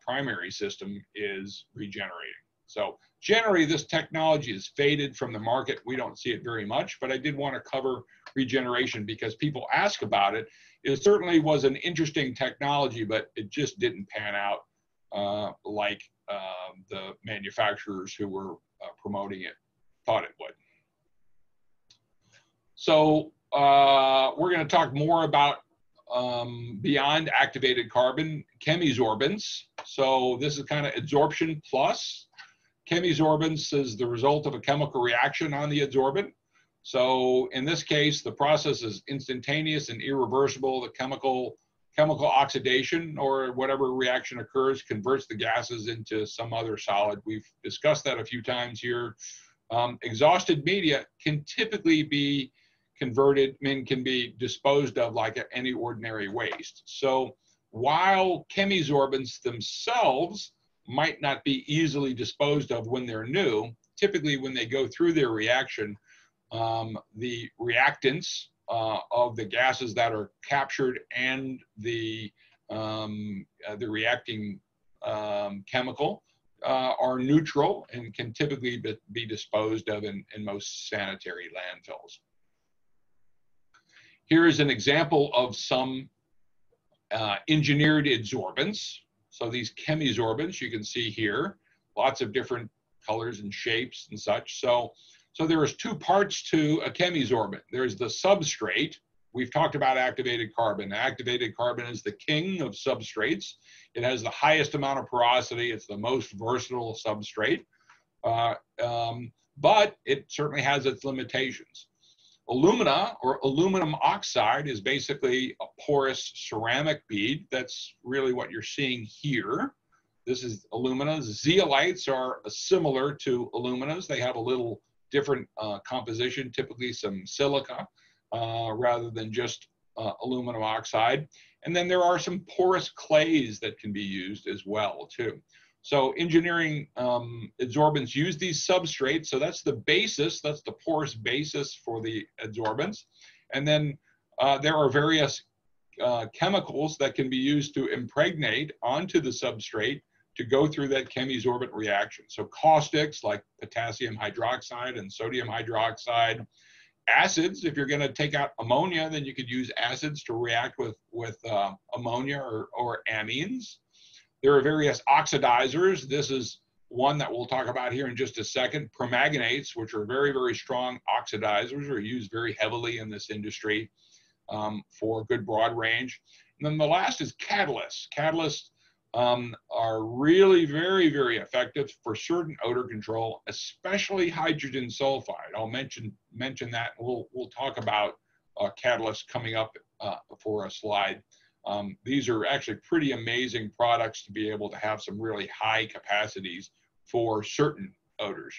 primary system is regenerating. So generally, this technology is faded from the market. We don't see it very much, but I did want to cover regeneration because people ask about it. It certainly was an interesting technology, but it just didn't pan out like the manufacturers who were promoting it thought it would. So we're going to talk more about beyond activated carbon, chemisorbents. So this is kind of adsorption plus. Chemisorbents is the result of a chemical reaction on the adsorbent. So in this case, the process is instantaneous and irreversible. The chemical oxidation or whatever reaction occurs converts the gases into some other solid. We've discussed that a few times here. Exhausted media can typically be converted and can be disposed of like any ordinary waste. So while chemisorbents themselves might not be easily disposed of when they're new, typically when they go through their reaction, the reactants of the gases that are captured and the reacting chemical are neutral and can typically be disposed of in most sanitary landfills. Here is an example of some engineered adsorbents. So these chemisorbents you can see here, lots of different colors and shapes and such. So there is two parts to a chemisorbent. There's the substrate, we've talked about activated carbon. Activated carbon is the king of substrates. It has the highest amount of porosity. It's the most versatile substrate, but it certainly has its limitations. Alumina or aluminum oxide is basically a porous ceramic bead. That's really what you're seeing here. This is alumina. Zeolites are similar to aluminas. They have a little different composition, typically some silica rather than just aluminum oxide. And then there are some porous clays that can be used as well too. So engineering adsorbents use these substrates. So that's the basis, that's the porous basis for the adsorbents. And then there are various chemicals that can be used to impregnate onto the substrate to go through that chemisorbent reaction. So caustics like potassium hydroxide and sodium hydroxide. Acids, if you're going to take out ammonia, then you could use acids to react with ammonia or amines. There are various oxidizers. This is one that we'll talk about here in just a second. Permanganates, which are very, very strong oxidizers, are used very heavily in this industry for a good broad range. And then the last is catalysts. Catalysts are really very, very effective for certain odor control, especially hydrogen sulfide. I'll mention that. We'll talk about catalysts coming up for a slide. These are actually pretty amazing products to be able to have some really high capacities for certain odors.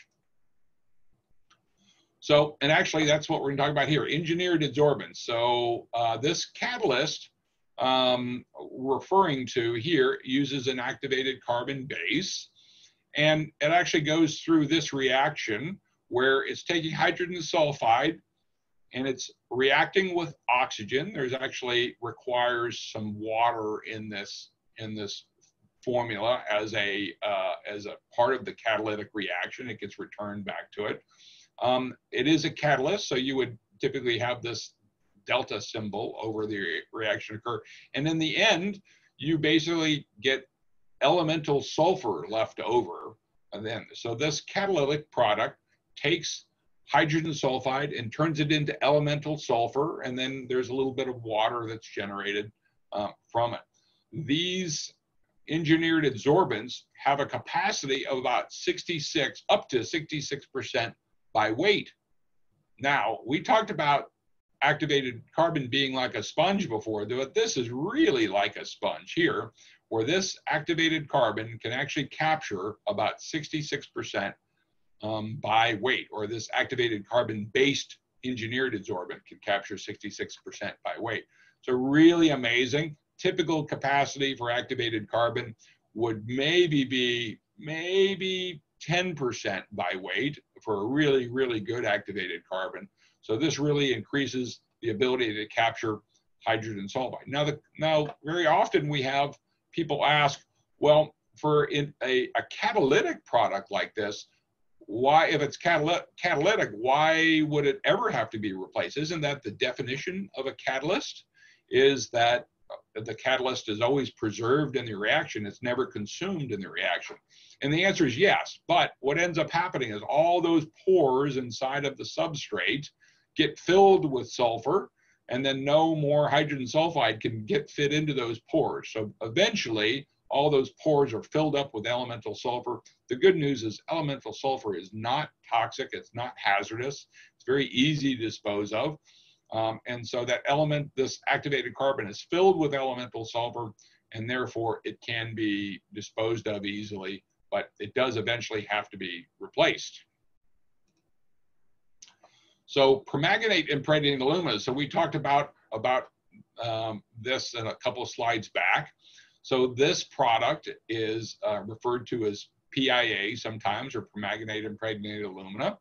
So, and actually that's what we're going to talk about here, engineered adsorbents. So this catalyst referring to here uses an activated carbon base, and it actually goes through this reaction where it's taking hydrogen sulfide and it's reacting with oxygen. There's actually requires some water in this formula as a part of the catalytic reaction. It gets returned back to it. It is a catalyst, so you would typically have this delta symbol over the reaction occur. And in the end, you basically get elemental sulfur left over. And then, so this catalytic product takes hydrogen sulfide and turns it into elemental sulfur. And then there's a little bit of water that's generated from it. These engineered adsorbents have a capacity of about up to 66% by weight. Now, we talked about activated carbon being like a sponge before, but this is really like a sponge here, where this activated carbon can actually capture about 66% by weight, or this activated carbon-based engineered adsorbent can capture 66% by weight. So really amazing. Typical capacity for activated carbon would maybe be 10% by weight for a really, really good activated carbon. So this really increases the ability to capture hydrogen sulfide. Now very often we have people ask, well, for a catalytic product like this, why, if it's catalytic, why would it ever have to be replaced? Isn't that the definition of a catalyst? Is that the catalyst is always preserved in the reaction, it's never consumed in the reaction? And the answer is yes, but what ends up happening is all those pores inside of the substrate get filled with sulfur, and then no more hydrogen sulfide can fit into those pores. So eventually, all those pores are filled up with elemental sulfur. The good news is elemental sulfur is not toxic, it's not hazardous, it's very easy to dispose of. And so that this activated carbon is filled with elemental sulfur, and therefore it can be disposed of easily, but it does eventually have to be replaced. So permanganate impregnated alumina. So we talked about this in a couple of slides back. So this product is referred to as PIA sometimes, or permanganate impregnated alumina.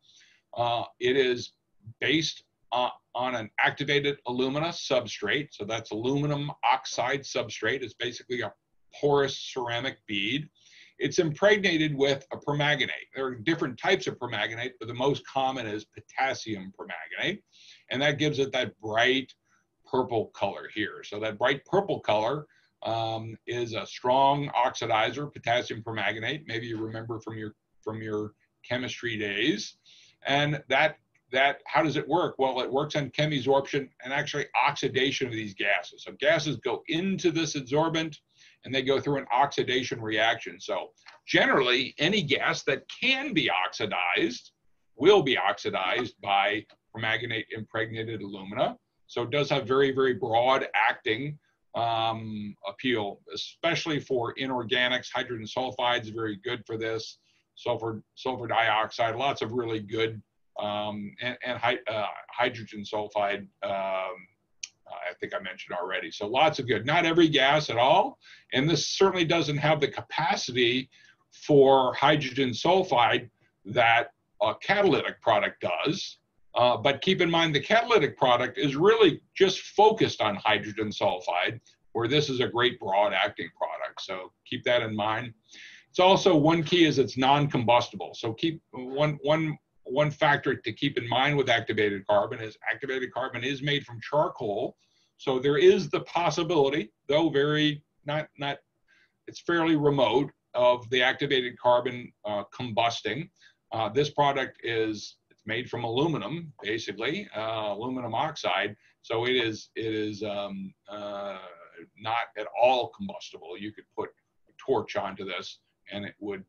It is based on an activated alumina substrate. So that's aluminum oxide substrate. It's basically a porous ceramic bead. It's impregnated with a permanganate. There are different types of permanganate, but the most common is potassium permanganate. And that gives it that bright purple color here. So that bright purple color is a strong oxidizer, potassium permanganate. Maybe you remember from your chemistry days. And that how does it work? Well, it works on chemisorption and actually oxidation of these gases. So gases go into this adsorbent and they go through an oxidation reaction. So generally, any gas that can be oxidized will be oxidized by permanganate impregnated alumina. So it does have very, very broad acting appeal, especially for inorganics. Hydrogen sulfide is very good for this. Sulfur dioxide, lots of really good hydrogen sulfide, I think I mentioned already. So lots of good, not every gas at all. And this certainly doesn't have the capacity for hydrogen sulfide that a catalytic product does. But keep in mind, the catalytic product is really just focused on hydrogen sulfide, where this is a great broad acting product. So keep that in mind. It's also, one key is it's non-combustible. So keep one factor to keep in mind with activated carbon is made from charcoal. So there is the possibility, though it's fairly remote, of the activated carbon combusting. This product it's made from aluminum, basically, aluminum oxide. So it is not at all combustible. You could put a torch onto this, and it would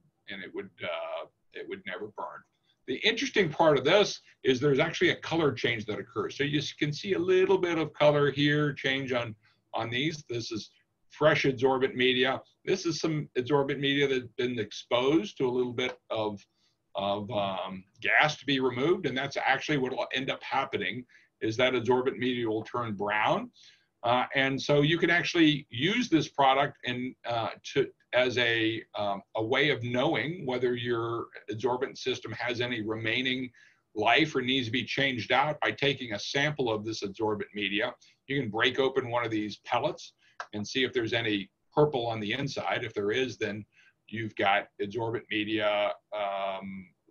never burn. The interesting part of this is there's actually a color change that occurs. So you can see a little bit of color here change on these. This is fresh adsorbent media. This is some adsorbent media that's been exposed to a little bit of gas to be removed, and that's actually what will end up happening, is that adsorbent media will turn brown. And so you can actually use this product as a way of knowing whether your adsorbent system has any remaining life or needs to be changed out by taking a sample of this adsorbent media. You can break open one of these pellets and see if there's any purple on the inside. If there is, then you've got adsorbent media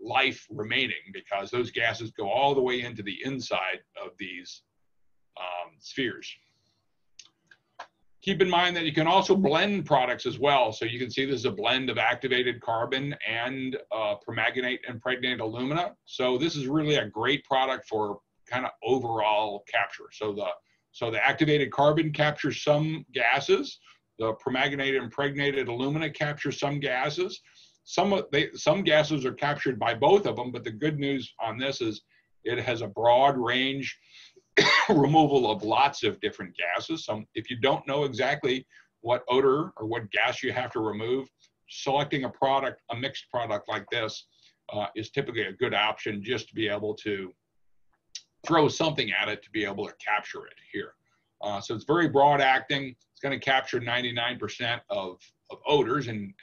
life remaining, because those gases go all the way into the inside of these spheres. Keep in mind that you can also blend products as well. So you can see this is a blend of activated carbon and permanganate impregnated alumina. So this is really a great product for kind of overall capture. So the activated carbon captures some gases. The permanganate impregnated alumina captures some gases. Some gases are captured by both of them, but the good news on this is it has a broad range removal of lots of different gases. So if you don't know exactly what odor or what gas you have to remove, selecting a mixed product like this is typically a good option, just to be able to throw something at it to be able to capture it here. So it's very broad acting. It's going to capture 99% of odors and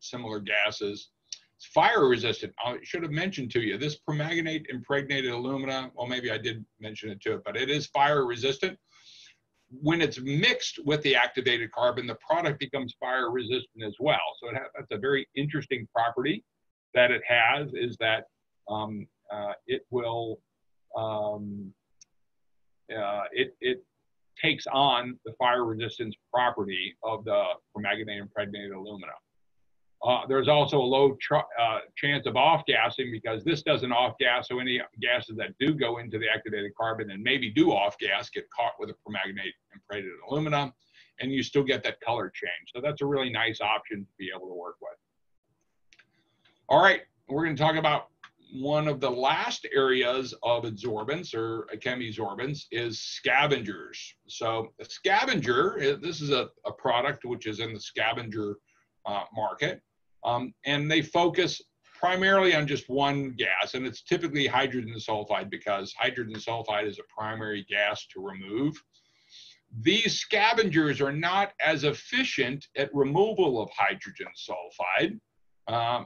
similar gases. It's fire resistant. I should have mentioned to you, this permanganate impregnated alumina, well, maybe I did mention it too, but it is fire resistant. When it's mixed with the activated carbon, the product becomes fire resistant as well. So that's a very interesting property that it has, is that it takes on the fire resistance property of the permanganate impregnated alumina. There's also a low chance of off-gassing, because this doesn't off-gas, so any gases that do go into the activated carbon and maybe do off-gas get caught with a permanganate impregnated alumina, and you still get that color change. So that's a really nice option to be able to work with. All right, we're going to talk about one of the last areas of adsorbents or chemisorbents is scavengers. So a scavenger, this is a product which is in the scavenger market, and they focus primarily on just one gas, and it's typically hydrogen sulfide, because hydrogen sulfide is a primary gas to remove. These scavengers are not as efficient at removal of hydrogen sulfide.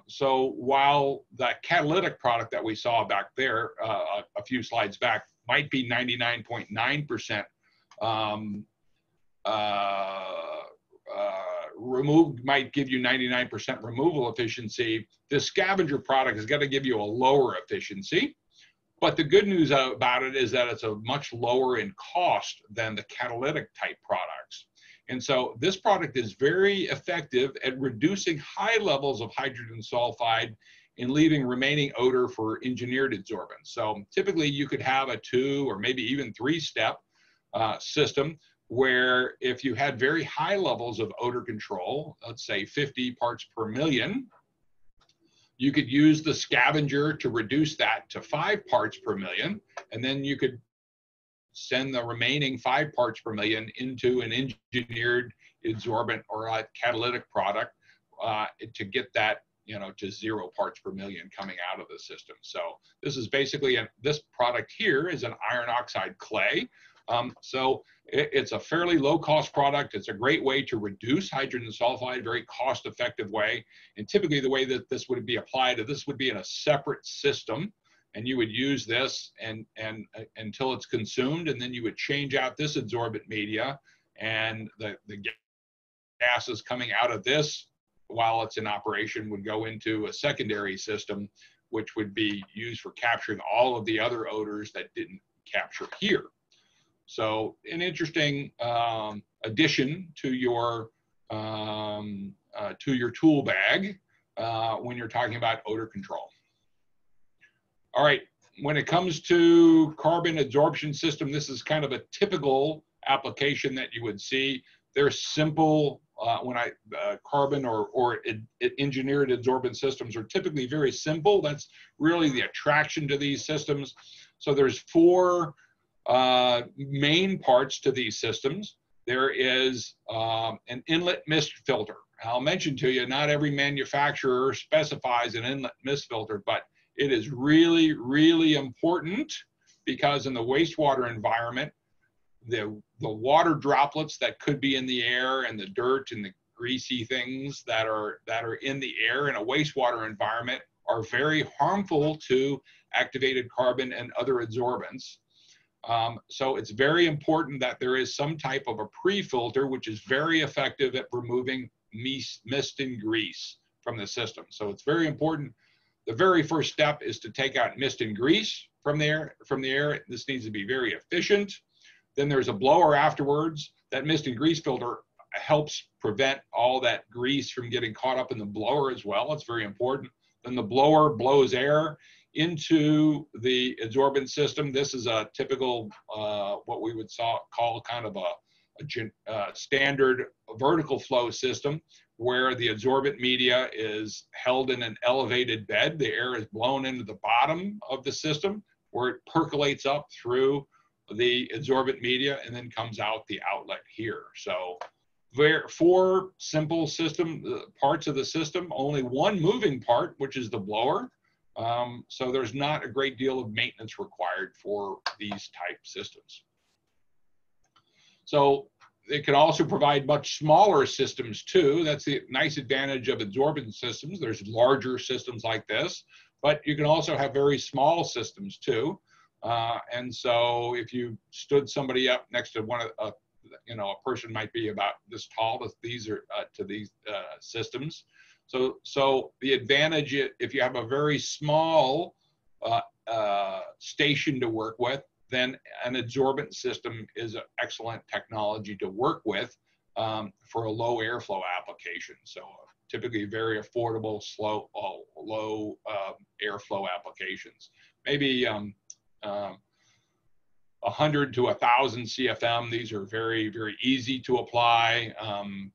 So while that catalytic product that we saw back there a few slides back might be 99.9% removed, might give you 99% removal efficiency, this scavenger product is going to give you a lower efficiency. But the good news about it is that it's a much lower in cost than the catalytic type products. And so this product is very effective at reducing high levels of hydrogen sulfide and leaving remaining odor for engineered adsorbents. So typically you could have a 2 or maybe even 3-step system where if you had very high levels of odor control, let's say 50 parts per million, you could use the scavenger to reduce that to 5 parts per million, and then you could send the remaining 5 parts per million into an engineered adsorbent or a catalytic product to get that, to 0 parts per million coming out of the system. So this is basically, this product here is an iron oxide clay. So it's a fairly low-cost product. It's a great way to reduce hydrogen sulfide, very cost-effective way. And typically the way that this would be applied, this would be in a separate system, and you would use this and until it's consumed, and then you would change out this adsorbent media, and the gases coming out of this while it's in operation would go into a secondary system, which would be used for capturing all of the other odors that didn't capture here. So an interesting addition to your tool bag when you're talking about odor control. All right, when it comes to carbon adsorption system, this is kind of a typical application that you would see. They're simple. Carbon or engineered adsorbent systems are typically very simple. That's really the attraction to these systems. So there's 4 main parts to these systems. There is an inlet mist filter. I'll mention to you, not every manufacturer specifies an inlet mist filter, but it is really, really important because in the wastewater environment, the water droplets that could be in the air and the dirt and the greasy things that are in the air in a wastewater environment are very harmful to activated carbon and other adsorbents. So it's very important that there is some type of a pre-filter, which is very effective at removing mist and grease from the system. So it's very important. The very first step is to take out mist and grease from the air. This needs to be very efficient. Then there's a blower afterwards. That mist and grease filter helps prevent all that grease from getting caught up in the blower as well. It's very important. Then the blower blows air into the adsorbent system. This is a typical, what we would call kind of a standard vertical flow system where the adsorbent media is held in an elevated bed. The air is blown into the bottom of the system where it percolates up through the adsorbent media and then comes out the outlet here. So 4 simple parts of the system, only 1 moving part, which is the blower. So there's not a great deal of maintenance required for these type systems. So it can also provide much smaller systems too. That's the nice advantage of adsorbent systems. There's larger systems like this, but you can also have very small systems too. And so if you stood somebody up next to a person might be about this tall, these are to these systems. So the advantage, if you have a very small station to work with, then an adsorbent system is an excellent technology to work with for a low airflow application. So typically very affordable, low airflow applications. Maybe 100 to 1,000 CFM. These are very, very easy to apply.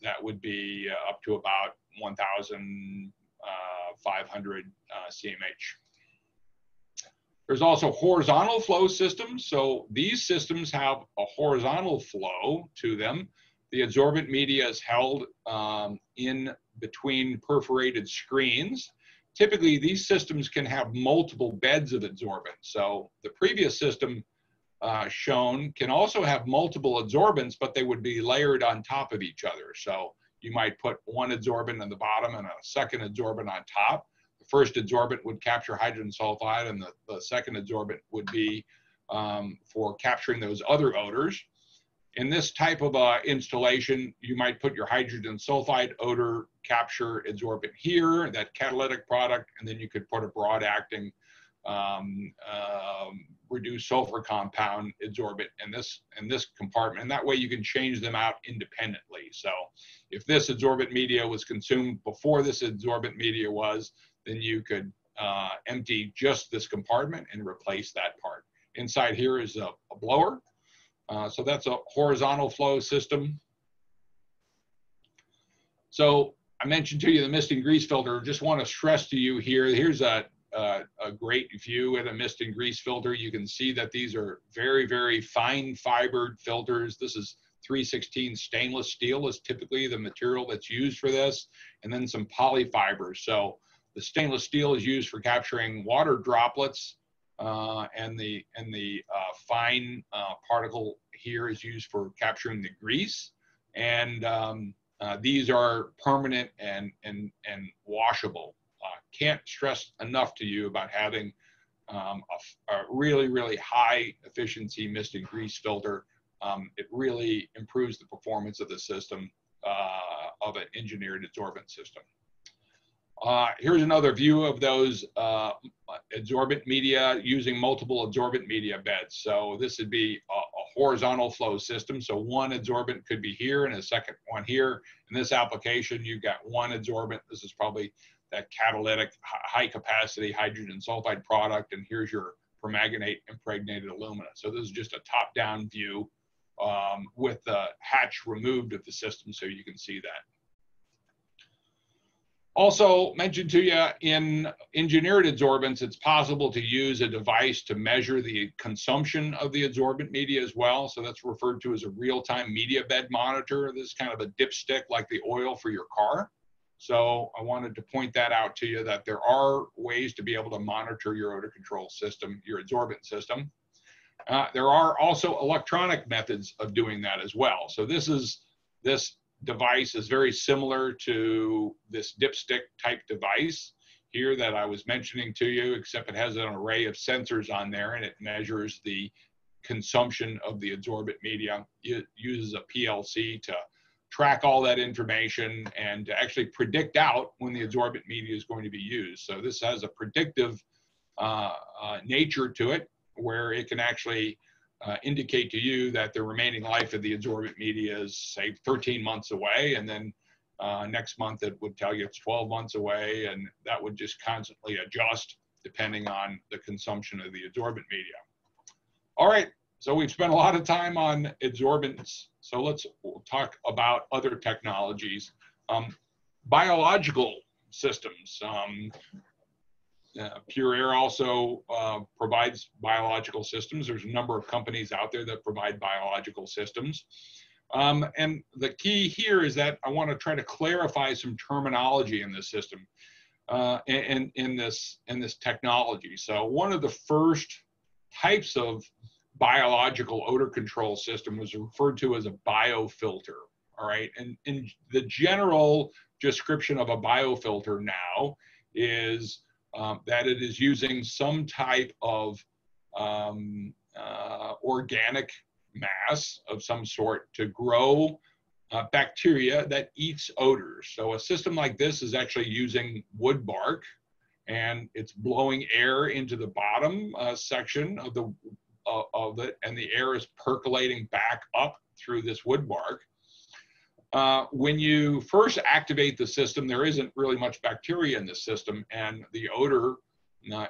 That would be up to about 1,500 CMH. There's also horizontal flow systems. So these systems have a horizontal flow to them. The adsorbent media is held in between perforated screens. Typically, these systems can have multiple beds of adsorbent. So the previous system shown can also have multiple adsorbents, but they would be layered on top of each other. So you might put one adsorbent on the bottom and a second adsorbent on top. The first adsorbent would capture hydrogen sulfide, and the second adsorbent would be for capturing those other odors. In this type of installation, you might put your hydrogen sulfide odor capture adsorbent here, that catalytic product, and then you could put a broad-acting reduced sulfur compound adsorbent in this compartment. And that way you can change them out independently. So if this adsorbent media was consumed before this adsorbent media was, then you could empty just this compartment and replace that part. Inside here is a blower. So that's a horizontal flow system. So I mentioned to you the mist and grease filter. Just want to stress to you here, here's a great view with a mist and grease filter. You can see that these are very, very fine fibered filters. This is 316 stainless steel is typically the material that's used for this, and then some polyfibers. So the stainless steel is used for capturing water droplets, and the fine particle here is used for capturing the grease. And these are permanent and washable. Can't stress enough to you about having a really, really high efficiency mist and grease filter. It really improves the performance of the system, of an engineered adsorbent system. Here's another view of those adsorbent media using multiple adsorbent media beds. So this would be a horizontal flow system. So one adsorbent could be here and a second one here. In this application, you've got one adsorbent. This is probably that catalytic high capacity hydrogen sulfide product. And here's your permanganate impregnated alumina. So this is just a top-down view with the hatch removed of the system so you can see that. Also mentioned to you, in engineered adsorbents, it's possible to use a device to measure the consumption of the adsorbent media as well. So that's referred to as a real-time media bed monitor. This is kind of a dipstick like the oil for your car. So I wanted to point that out to you, that there are ways to be able to monitor your odor control system, your adsorbent system. There are also electronic methods of doing that as well. So this device is very similar to this dipstick type device here that I was mentioning to you, except it has an array of sensors on there and it measures the consumption of the adsorbent media. It uses a PLC to track all that information and to actually predict out when the adsorbent media is going to be used. So this has a predictive nature to it, where it can actually indicate to you that the remaining life of the adsorbent media is, say, 13 months away, and then next month it would tell you it's 12 months away, and that would just constantly adjust depending on the consumption of the adsorbent media. All right, so we've spent a lot of time on adsorbents, so we'll talk about other technologies. Biological systems. Pure Air also provides biological systems. There's a number of companies out there that provide biological systems. And the key here is that I want to try to clarify some terminology in this system, in this technology. So one of the first types of biological odor control system was referred to as a biofilter. All right, and the general description of a biofilter now is that it is using some type of organic mass of some sort to grow bacteria that eats odors. So a system like this is actually using wood bark, and it's blowing air into the bottom section of it, and the air is percolating back up through this wood bark. When you first activate the system, there isn't really much bacteria in the system, and the odor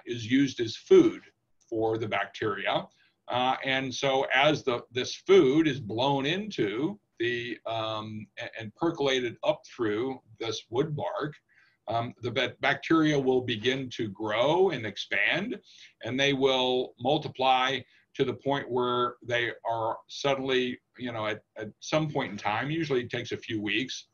is used as food for the bacteria. And so as this food is blown into and percolated up through this wood bark, the bacteria will begin to grow and expand, and they will multiply to the point where they are suddenly, at some point in time, usually it takes a few weeks,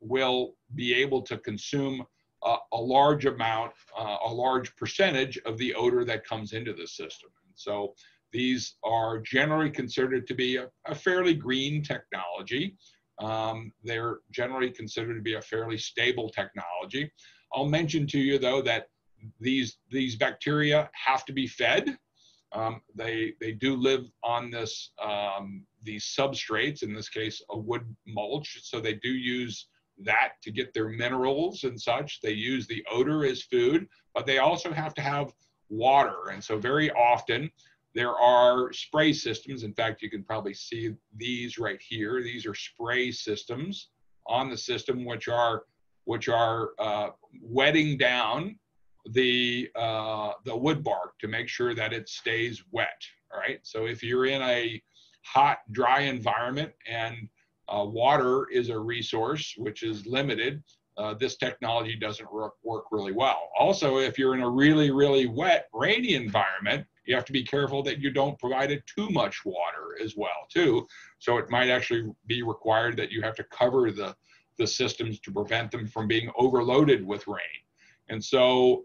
will be able to consume a large amount, a large percentage of the odor that comes into the system. So these are generally considered to be a fairly green technology. They're generally considered to be a fairly stable technology. I'll mention to you, though, that these bacteria have to be fed. They do live on these substrates, in this case, a wood mulch. So they do use that to get their minerals and such. They use the odor as food, but they also have to have water. And so very often there are spray systems. In fact, you can probably see these right here. These are spray systems on the system, which are wetting down the wood bark to make sure that it stays wet. All right. So if you're in a hot, dry environment and water is a resource which is limited, this technology doesn't work really well. Also, if you're in a really, really wet, rainy environment, you have to be careful that you don't provide it too much water as well, too. So it might actually be required that you have to cover the systems to prevent them from being overloaded with rain. And so,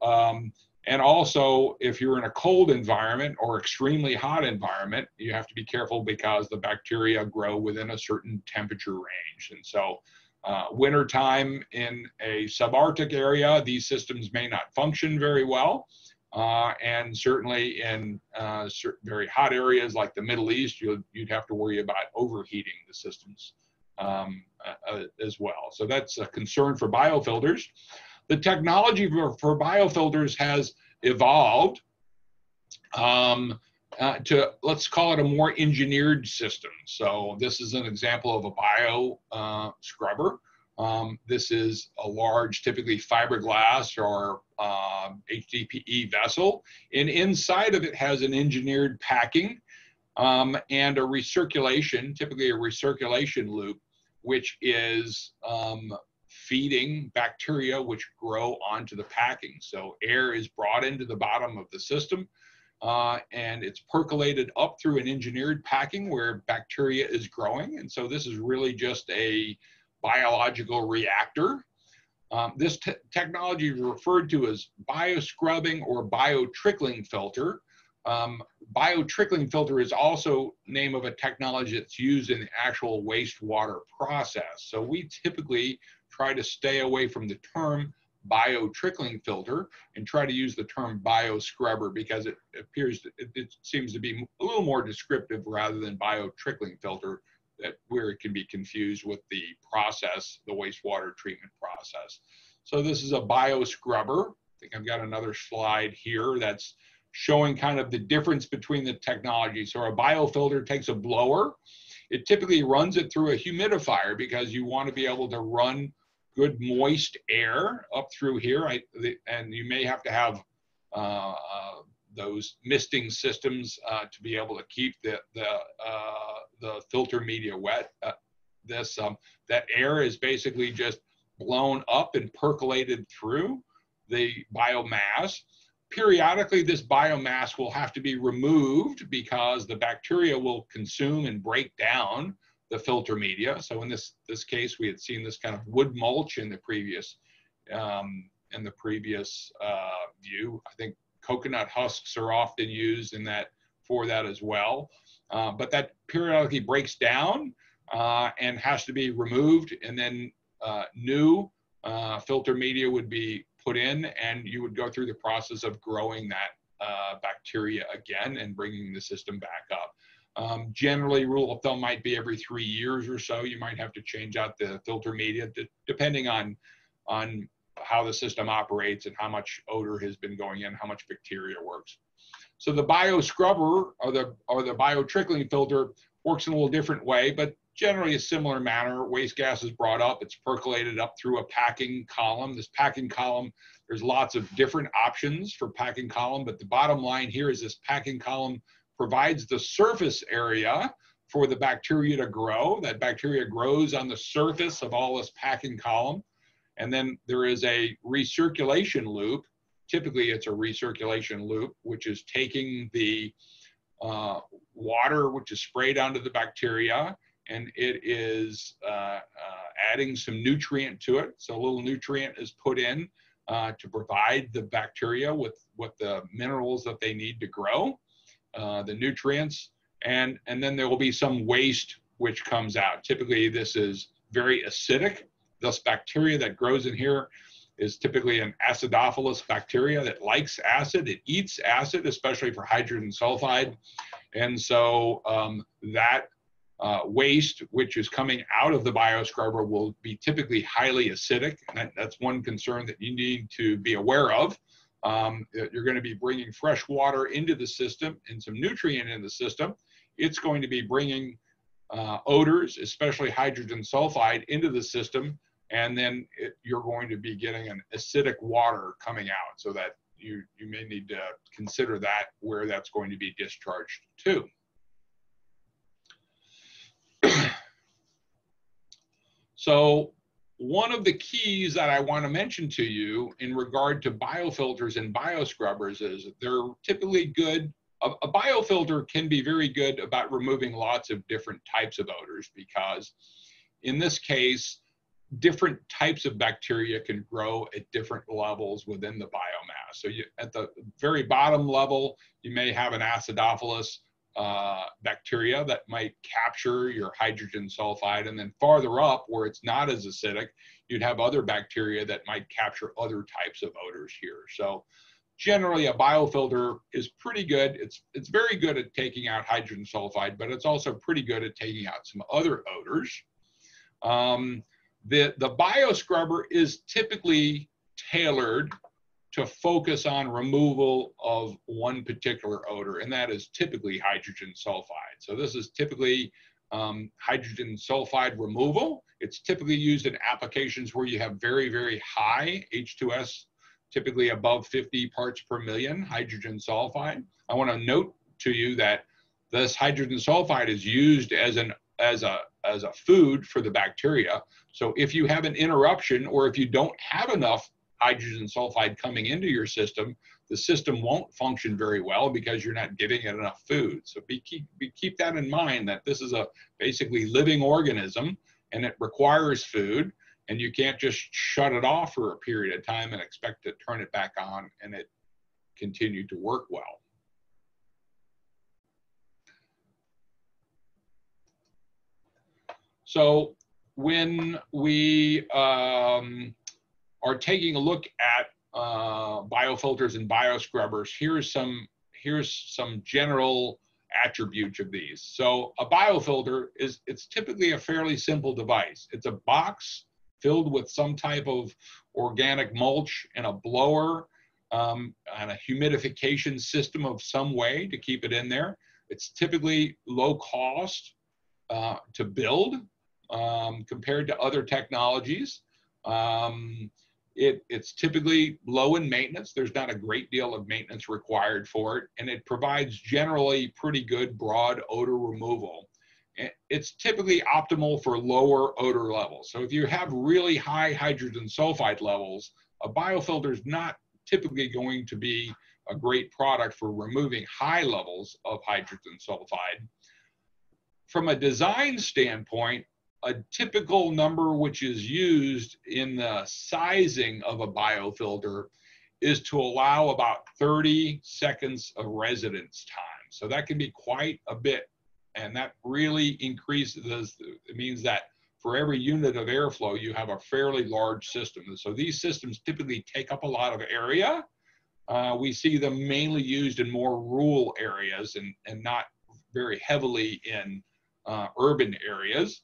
and also, if you're in a cold environment or extremely hot environment, you have to be careful because the bacteria grow within a certain temperature range. And so, wintertime in a subarctic area, these systems may not function very well. And certainly in very hot areas like the Middle East, you'd have to worry about overheating the systems as well. So that's a concern for biofilters. The technology for biofilters has evolved to, let's call it, a more engineered system. So this is an example of a bio scrubber. This is a large, typically fiberglass or HDPE vessel, and inside of it has an engineered packing and a recirculation, typically a recirculation loop, which is feeding bacteria which grow onto the packing. So air is brought into the bottom of the system and it's percolated up through an engineered packing where bacteria is growing. And so this is really just a biological reactor. This technology is referred to as bioscrubbing or biotrickling filter. Biotrickling filter is also the name of a technology that's used in the actual wastewater process. So we typically try to stay away from the term biotrickling filter and try to use the term bioscrubber because it appears, it seems to be a little more descriptive rather than biotrickling filter, where it can be confused with the process, the wastewater treatment process. So this is a bioscrubber. I think I've got another slide here that's showing kind of the difference between the technology. So a biofilter takes a blower. It typically runs it through a humidifier because you want to be able to run good moist air up through here. And you may have to have those misting systems to be able to keep the filter media wet. That air is basically just blown up and percolated through the biomass. Periodically, this biomass will have to be removed because the bacteria will consume and break down the filter media. So in this case, we had seen this kind of wood mulch in the previous view. I think coconut husks are often used for that as well. But that periodically breaks down and has to be removed, and then new filter media would be put in, and you would go through the process of growing that bacteria again and bringing the system back up. Generally, rule of thumb might be every 3 years or so, you might have to change out the filter media depending on how the system operates and how much odor has been going in, how much bacteria works. So the bioscrubber or the biotrickling filter works in a little different way, but generally a similar manner. Waste gas is brought up, it's percolated up through a packing column. This packing column, there's lots of different options for packing column, but the bottom line here is this packing column provides the surface area for the bacteria to grow. That bacteria grows on the surface of all this packing column. And then there is a recirculation loop. Typically, it's a recirculation loop, which is taking the water, which is sprayed onto the bacteria, and it is adding some nutrient to it. So a little nutrient is put in to provide the bacteria with the minerals that they need to grow, the nutrients, and then there will be some waste which comes out. Typically, this is very acidic. This bacteria that grows in here is typically an acidophilus bacteria that likes acid. It eats acid, especially for hydrogen sulfide. And so that waste, which is coming out of the bioscrubber, will be typically highly acidic. And that's one concern that you need to be aware of. You're going to be bringing fresh water into the system and some nutrient in the system. It's going to be bringing odors, especially hydrogen sulfide, into the system. And then you're going to be getting an acidic water coming out. So that you may need to consider that where that's going to be discharged to. So one of the keys that I want to mention to you in regard to biofilters and bioscrubbers is they're typically good. A biofilter can be very good about removing lots of different types of odors, because in this case, different types of bacteria can grow at different levels within the biomass. So at the very bottom level, you may have an acidophilus bacteria that might capture your hydrogen sulfide, and then farther up where it's not as acidic, you'd have other bacteria that might capture other types of odors here. So generally a biofilter is pretty good. It's very good at taking out hydrogen sulfide, but it's also pretty good at taking out some other odors. The bioscrubber is typically tailored to focus on removal of one particular odor, and that is typically hydrogen sulfide. So this is typically hydrogen sulfide removal. It's typically used in applications where you have very, very high H2S, typically above 50 parts per million hydrogen sulfide. I want to note to you that this hydrogen sulfide is used as a food for the bacteria. So if you have an interruption, or if you don't have enough hydrogen sulfide coming into your system, the system won't function very well because you're not giving it enough food. So keep that in mind, that this is a basically living organism and it requires food, and you can't just shut it off for a period of time and expect to turn it back on and it continue to work well. So when we are taking a look at biofilters and bioscrubbers, here's some general attributes of these. So a biofilter it's typically a fairly simple device. It's a box filled with some type of organic mulch and a blower and a humidification system of some way to keep it in there. It's typically low cost to build compared to other technologies. It's typically low in maintenance. There's not a great deal of maintenance required for it, and it provides generally pretty good broad odor removal. It's typically optimal for lower odor levels. So if you have really high hydrogen sulfide levels, a biofilter is not typically going to be a great product for removing high levels of hydrogen sulfide. From a design standpoint, a typical number which is used in the sizing of a biofilter is to allow about 30 seconds of residence time. So that can be quite a bit, and that really increases, it means that for every unit of airflow, you have a fairly large system. So these systems typically take up a lot of area. We see them mainly used in more rural areas and not very heavily in urban areas.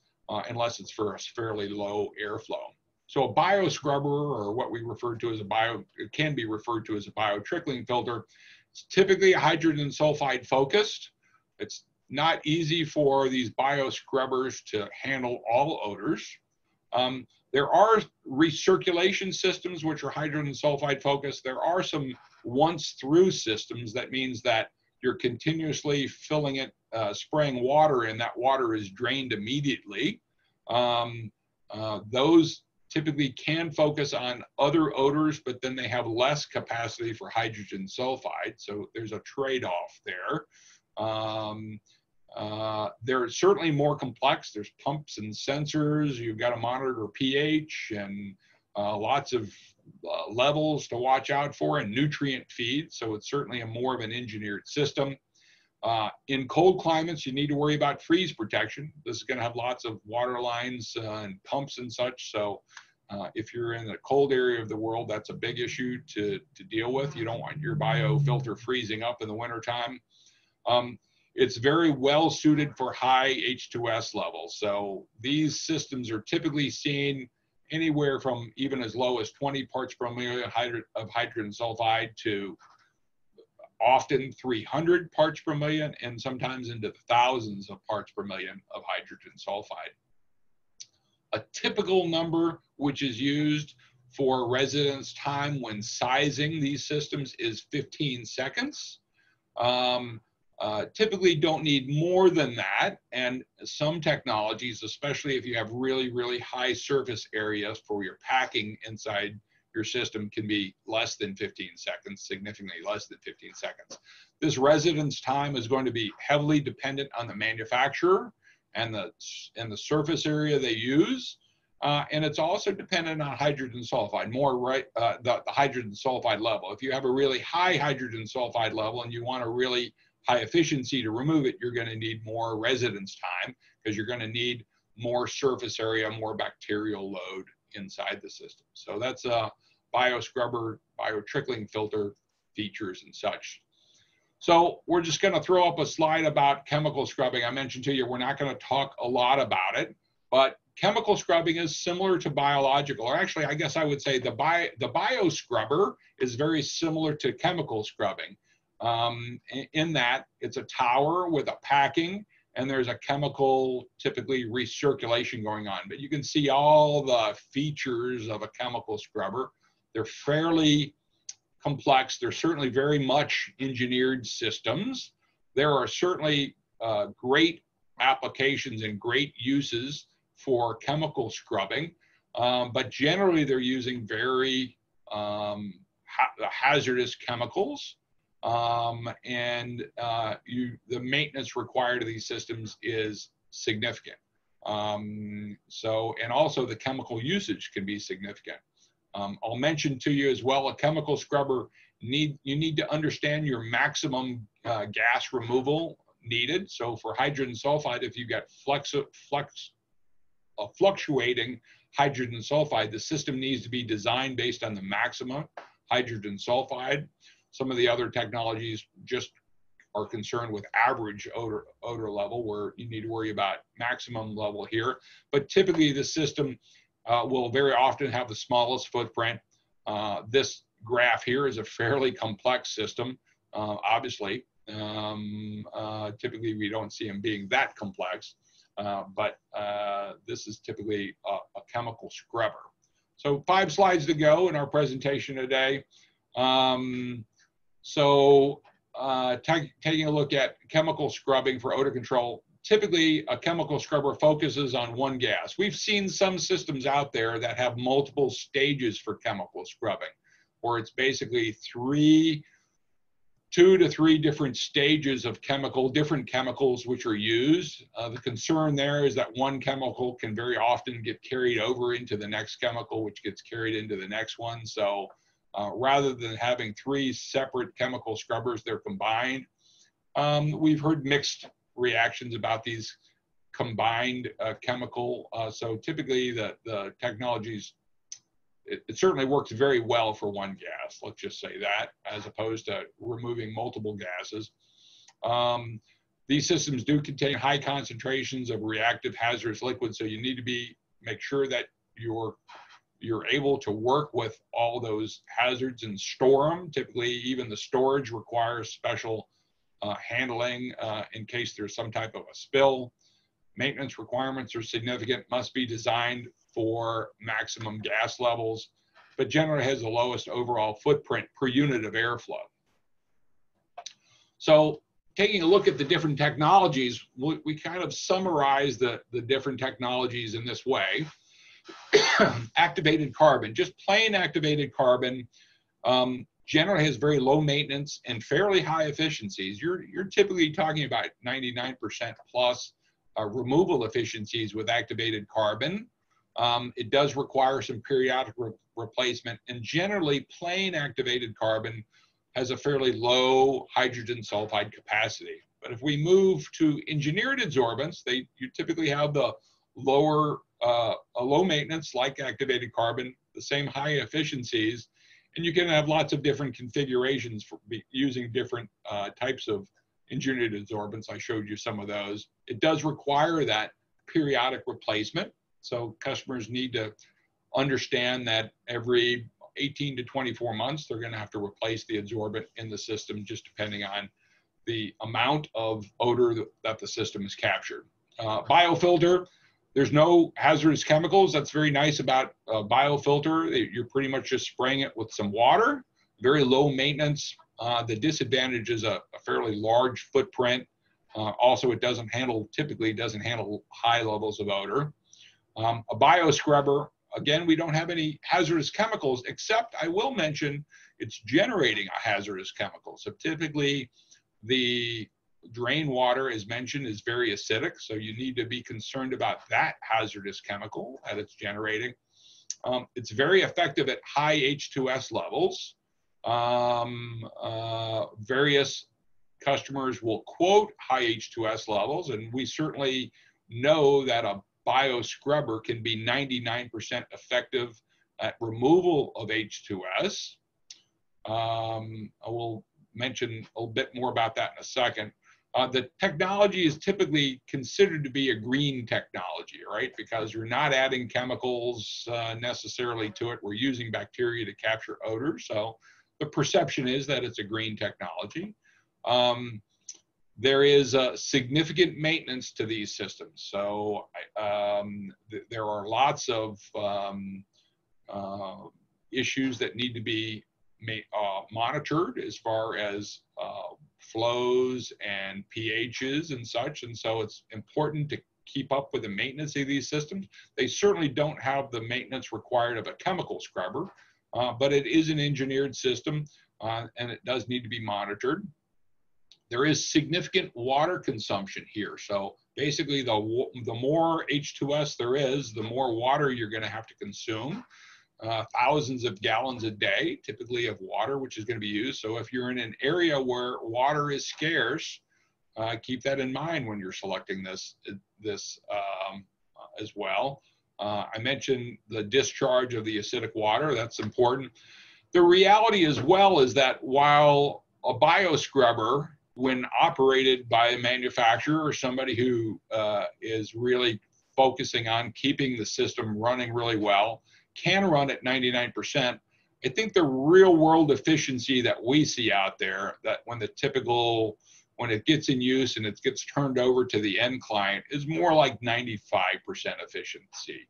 Unless it's for a fairly low airflow. So a bioscrubber, or what we refer to as it can be referred to as a biotrickling filter, it's typically hydrogen sulfide focused. It's not easy for these bioscrubbers to handle all odors. There are recirculation systems which are hydrogen sulfide focused. There are some once through systems. That means that you're continuously filling it, spraying water, and that water is drained immediately. Those typically can focus on other odors, but then they have less capacity for hydrogen sulfide. So there's a trade-off there. They're certainly more complex. There's pumps and sensors. You've got to monitor pH and lots of levels to watch out for, and nutrient feed. So it's certainly more of an engineered system. In cold climates, you need to worry about freeze protection. This is going to have lots of water lines and pumps and such. So if you're in a cold area of the world, that's a big issue to deal with. You don't want your biofilter freezing up in the wintertime. It's very well suited for high H2S levels. So these systems are typically seen anywhere from even as low as 20 parts per million of hydrogen sulfide to often 300 parts per million, and sometimes into the thousands of parts per million of hydrogen sulfide. A typical number which is used for residence time when sizing these systems is 15 seconds. Typically don't need more than that. And some technologies, especially if you have really, really high surface areas for your packing inside your system, can be less than 15 seconds, significantly less than 15 seconds. This residence time is going to be heavily dependent on the manufacturer and the surface area they use. And it's also dependent on hydrogen sulfide, the hydrogen sulfide level. If you have a really high hydrogen sulfide level and you want a really high efficiency to remove it, you're going to need more residence time because you're going to need more surface area, more bacterial load inside the system. So that's a bioscrubber, biotrickling filter features and such. So we're just going to throw up a slide about chemical scrubbing. I mentioned to you, we're not going to talk a lot about it, but chemical scrubbing is similar to biological, or actually, I guess I would say the bioscrubber is very similar to chemical scrubbing in that it's a tower with a packing and there's a chemical, typically recirculation going on. But you can see all the features of a chemical scrubber. They're fairly complex. They're certainly very much engineered systems. There are certainly great applications and great uses for chemical scrubbing, but generally they're using very hazardous chemicals, and the maintenance required of these systems is significant. And also the chemical usage can be significant. I'll mention to you as well, a chemical scrubber, you need to understand your maximum gas removal needed. So for hydrogen sulfide, if you've got fluctuating hydrogen sulfide, the system needs to be designed based on the maximum hydrogen sulfide. Some of the other technologies just are concerned with average odor level, where you need to worry about maximum level here. But typically the system will very often have the smallest footprint. This graph here is a fairly complex system, obviously. Typically we don't see them being that complex, but this is typically a chemical scrubber. So 5 slides to go in our presentation today. Taking a look at chemical scrubbing for odor control, typically a chemical scrubber focuses on one gas. We've seen some systems out there that have multiple stages for chemical scrubbing, where it's basically 2 to 3 different stages of different chemicals which are used. The concern there is that one chemical can very often get carried over into the next chemical, which gets carried into the next one. So rather than having 3 separate chemical scrubbers, they're combined. We've heard mixed reactions about these combined chemical. So typically the technologies, it certainly works very well for one gas, let's just say that, as opposed to removing multiple gases. These systems do contain high concentrations of reactive hazardous liquids, so you need to make sure that you're able to work with all those hazards and store them. Typically, even the storage requires special handling in case there's some type of a spill. Maintenance requirements are significant, must be designed for maximum gas levels, but generally has the lowest overall footprint per unit of airflow. So taking a look at the different technologies, we kind of summarize the different technologies in this way. Activated carbon, just plain activated carbon, generally has very low maintenance and fairly high efficiencies. You're typically talking about 99% plus removal efficiencies with activated carbon. It does require some periodic replacement, and generally plain activated carbon has a fairly low hydrogen sulfide capacity. But if we move to engineered adsorbents, you typically have the a low maintenance like activated carbon, the same high efficiencies, and you can have lots of different configurations for using different types of engineered adsorbents. I showed you some of those. It does require that periodic replacement. So customers need to understand that every 18 to 24 months, they're going to have to replace the adsorbent in the system, just depending on the amount of odor that the system has captured. Biofilter, There's no hazardous chemicals. That's very nice about a biofilter. You're pretty much just spraying it with some water, very low maintenance. The disadvantage is a fairly large footprint. Also, it typically doesn't handle high levels of odor. A bioscrubber, again, we don't have any hazardous chemicals, except I will mention it's generating a hazardous chemical. So typically the drain water, as mentioned, is very acidic. So you need to be concerned about that hazardous chemical that it's generating. It's very effective at high H2S levels. Various customers will quote high H2S levels, and we certainly know that a bioscrubber can be 99% effective at removal of H2S. I will mention a little bit more about that in a second. The technology is typically considered to be a green technology, right? Because we're not adding chemicals necessarily to it. We're using bacteria to capture odor. So the perception is that it's a green technology. There is a significant maintenance to these systems. So there are lots of issues that need to be monitored as far as flows and pHs and such. And so it's important to keep up with the maintenance of these systems. They certainly don't have the maintenance required of a chemical scrubber, but it is an engineered system and it does need to be monitored. There is significant water consumption here. So basically the more H2S there is, the more water you're going to have to consume. Thousands of gallons a day, typically, of water, which is going to be used. So if you're in an area where water is scarce, keep that in mind when you're selecting this as well. I mentioned the discharge of the acidic water. That's important. The reality as well is that while a bioscrubber, when operated by a manufacturer or somebody who is really focusing on keeping the system running really well, can run at 99%. I think the real world efficiency that we see out there, that when it gets in use and it gets turned over to the end client, is more like 95% efficiency.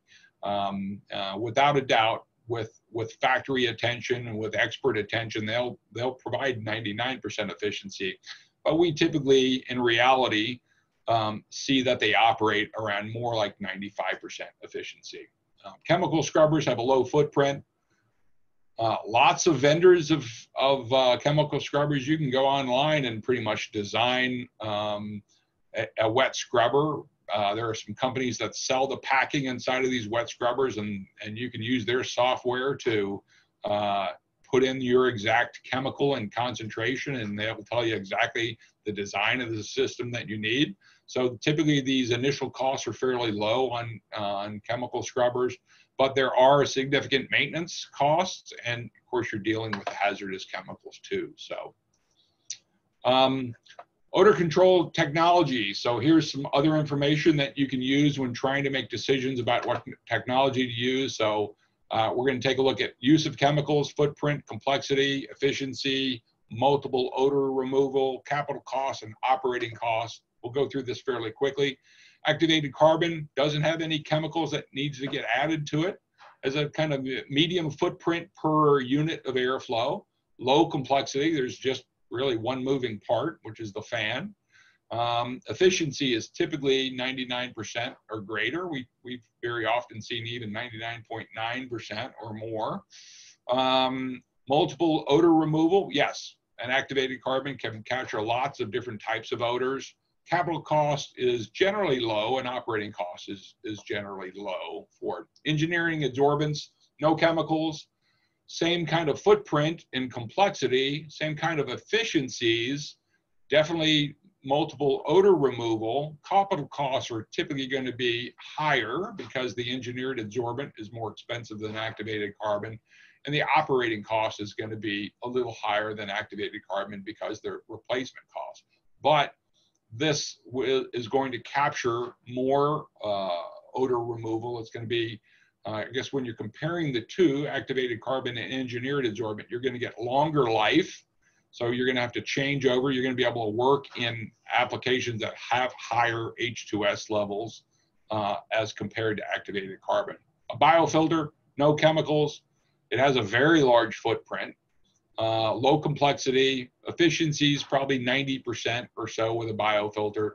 Without a doubt, with factory attention and with expert attention, they'll provide 99% efficiency. But we typically, in reality, see that they operate around more like 95% efficiency. Chemical scrubbers have a low footprint. Lots of vendors of chemical scrubbers. You can go online and pretty much design a wet scrubber. There are some companies that sell the packing inside of these wet scrubbers, and you can use their software to put in your exact chemical and concentration, and they'll tell you exactly the design of the system that you need. So typically these initial costs are fairly low on chemical scrubbers, but there are significant maintenance costs, and of course you're dealing with hazardous chemicals too. So odor control technology. So here's some other information that you can use when trying to make decisions about what technology to use. So we're going to take a look at use of chemicals, footprint, complexity, efficiency, multiple odor removal, capital costs, and operating costs. We'll go through this fairly quickly. Activated carbon doesn't have any chemicals that needs to get added to it. As a kind of medium footprint per unit of airflow. Low complexity, there's just really one moving part, which is the fan. Efficiency is typically 99% or greater. We've very often seen even 99.9% or more. Multiple odor removal, yes. An activated carbon can capture lots of different types of odors. Capital cost is generally low, and operating cost is generally low for engineering adsorbents, no chemicals, same kind of footprint and complexity, same kind of efficiencies, definitely multiple odor removal. Capital costs are typically going to be higher because the engineered adsorbent is more expensive than activated carbon, and the operating cost is going to be a little higher than activated carbon because they're replacement costs. But this is going to capture more odor removal. It's going to be, I guess when you're comparing the two, activated carbon and engineered adsorbent, you're going to get longer life. So you're going to have to change over. You're going to be able to work in applications that have higher H2S levels. as compared to activated carbon. A biofilter, no chemicals. It has a very large footprint, low complexity, efficiencies probably 90% or so with a biofilter.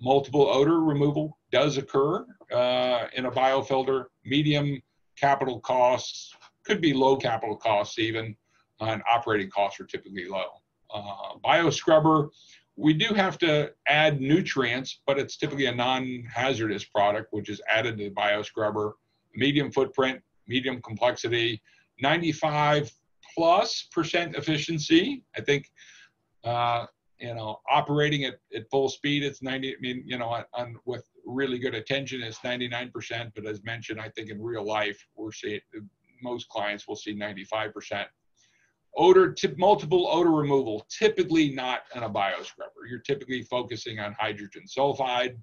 Multiple odor removal does occur in a biofilter. Medium capital costs, could be low capital costs even, and operating costs are typically low. Bioscrubber, we do have to add nutrients, but it's typically a non-hazardous product, which is added to the bioscrubber. Medium footprint, medium complexity, 95+% efficiency. I think, you know, operating at full speed, it's 90, I mean, you know, with really good attention, it's 99%. But as mentioned, I think in real life, we're seeing, most clients will see 95%. Odor, multiple odor removal, typically not in a bioscrubber. You're typically focusing on hydrogen sulfide.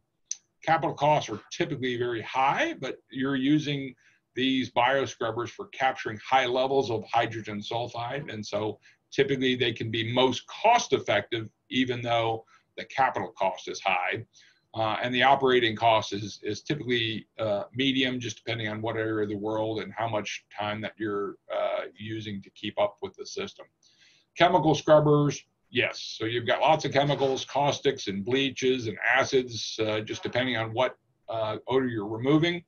Capital costs are typically very high, but you're using these bioscrubbers for capturing high levels of hydrogen sulfide. And so typically they can be most cost effective, even though the capital cost is high. And the operating cost is typically medium, just depending on what area of the world and how much time that you're using to keep up with the system. Chemical scrubbers, yes. So you've got lots of chemicals, caustics and bleaches and acids, just depending on what odor you're removing.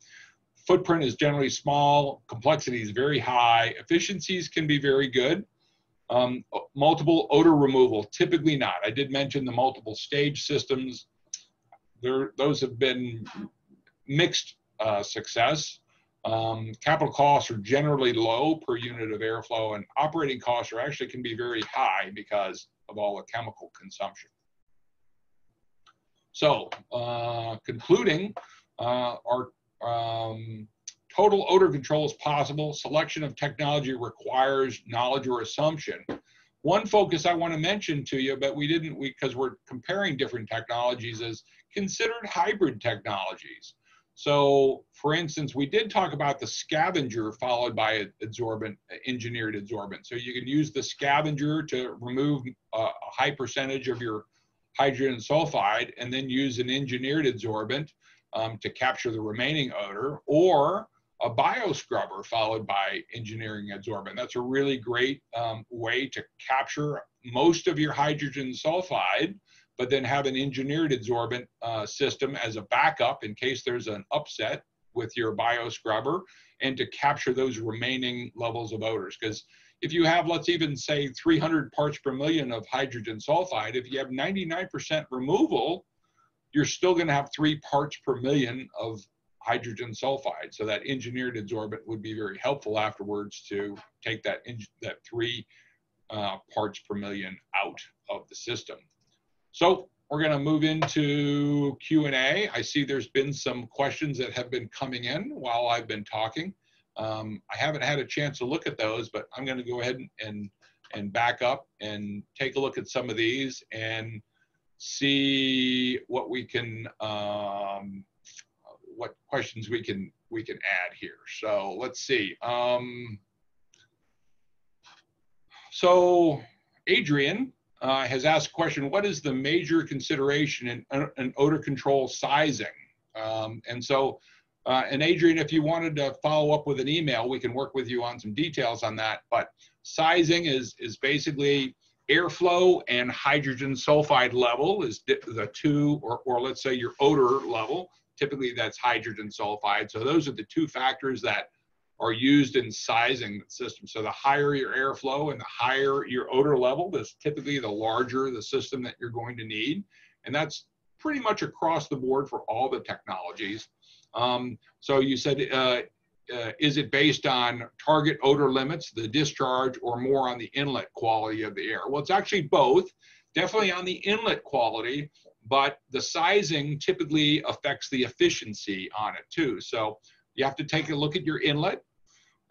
Footprint is generally small, complexity is very high, efficiencies can be very good. Multiple odor removal, typically not. I did mention the multiple stage systems. Those have been mixed success. Capital costs are generally low per unit of airflow, and operating costs are actually can be very high because of all the chemical consumption. So concluding, our total odor control is possible. Selection of technology requires knowledge or assumption. One focus I want to mention to you, but we didn't, because we're comparing different technologies, is considered hybrid technologies. So for instance, we did talk about the scavenger followed by adsorbent, engineered adsorbent. So you can use the scavenger to remove a high percentage of your hydrogen sulfide and then use an engineered adsorbent to capture the remaining odor, or a bioscrubber followed by engineering adsorbent. That's a really great way to capture most of your hydrogen sulfide, but then have an engineered adsorbent system as a backup in case there's an upset with your bioscrubber, and to capture those remaining levels of odors. Because if you have, let's even say 300 parts per million of hydrogen sulfide, if you have 99% removal, you're still gonna have 3 parts per million of hydrogen sulfide. So that engineered adsorbent would be very helpful afterwards to take that 3 parts per million out of the system. So we're going to move into Q&A. I see there's been some questions that have been coming in while I've been talking. I haven't had a chance to look at those, but I'm going to go ahead and back up and take a look at some of these and see what we can, what questions we can add here. So let's see. So Adrian has asked a question: what is the major consideration in odor control sizing? And Adrian, if you wanted to follow up with an email, we can work with you on some details on that. But sizing is basically airflow and hydrogen sulfide level is the two, or let's say your odor level. Typically that's hydrogen sulfide. So those are the two factors that are used in sizing the system. So the higher your airflow and the higher your odor level, that's typically the larger the system that you're going to need. And that's pretty much across the board for all the technologies. So you said, is it based on target odor limits, the discharge, or more on the inlet quality of the air? Well, it's actually both. Definitely on the inlet quality, but the sizing typically affects the efficiency on it too. So you have to take a look at your inlet,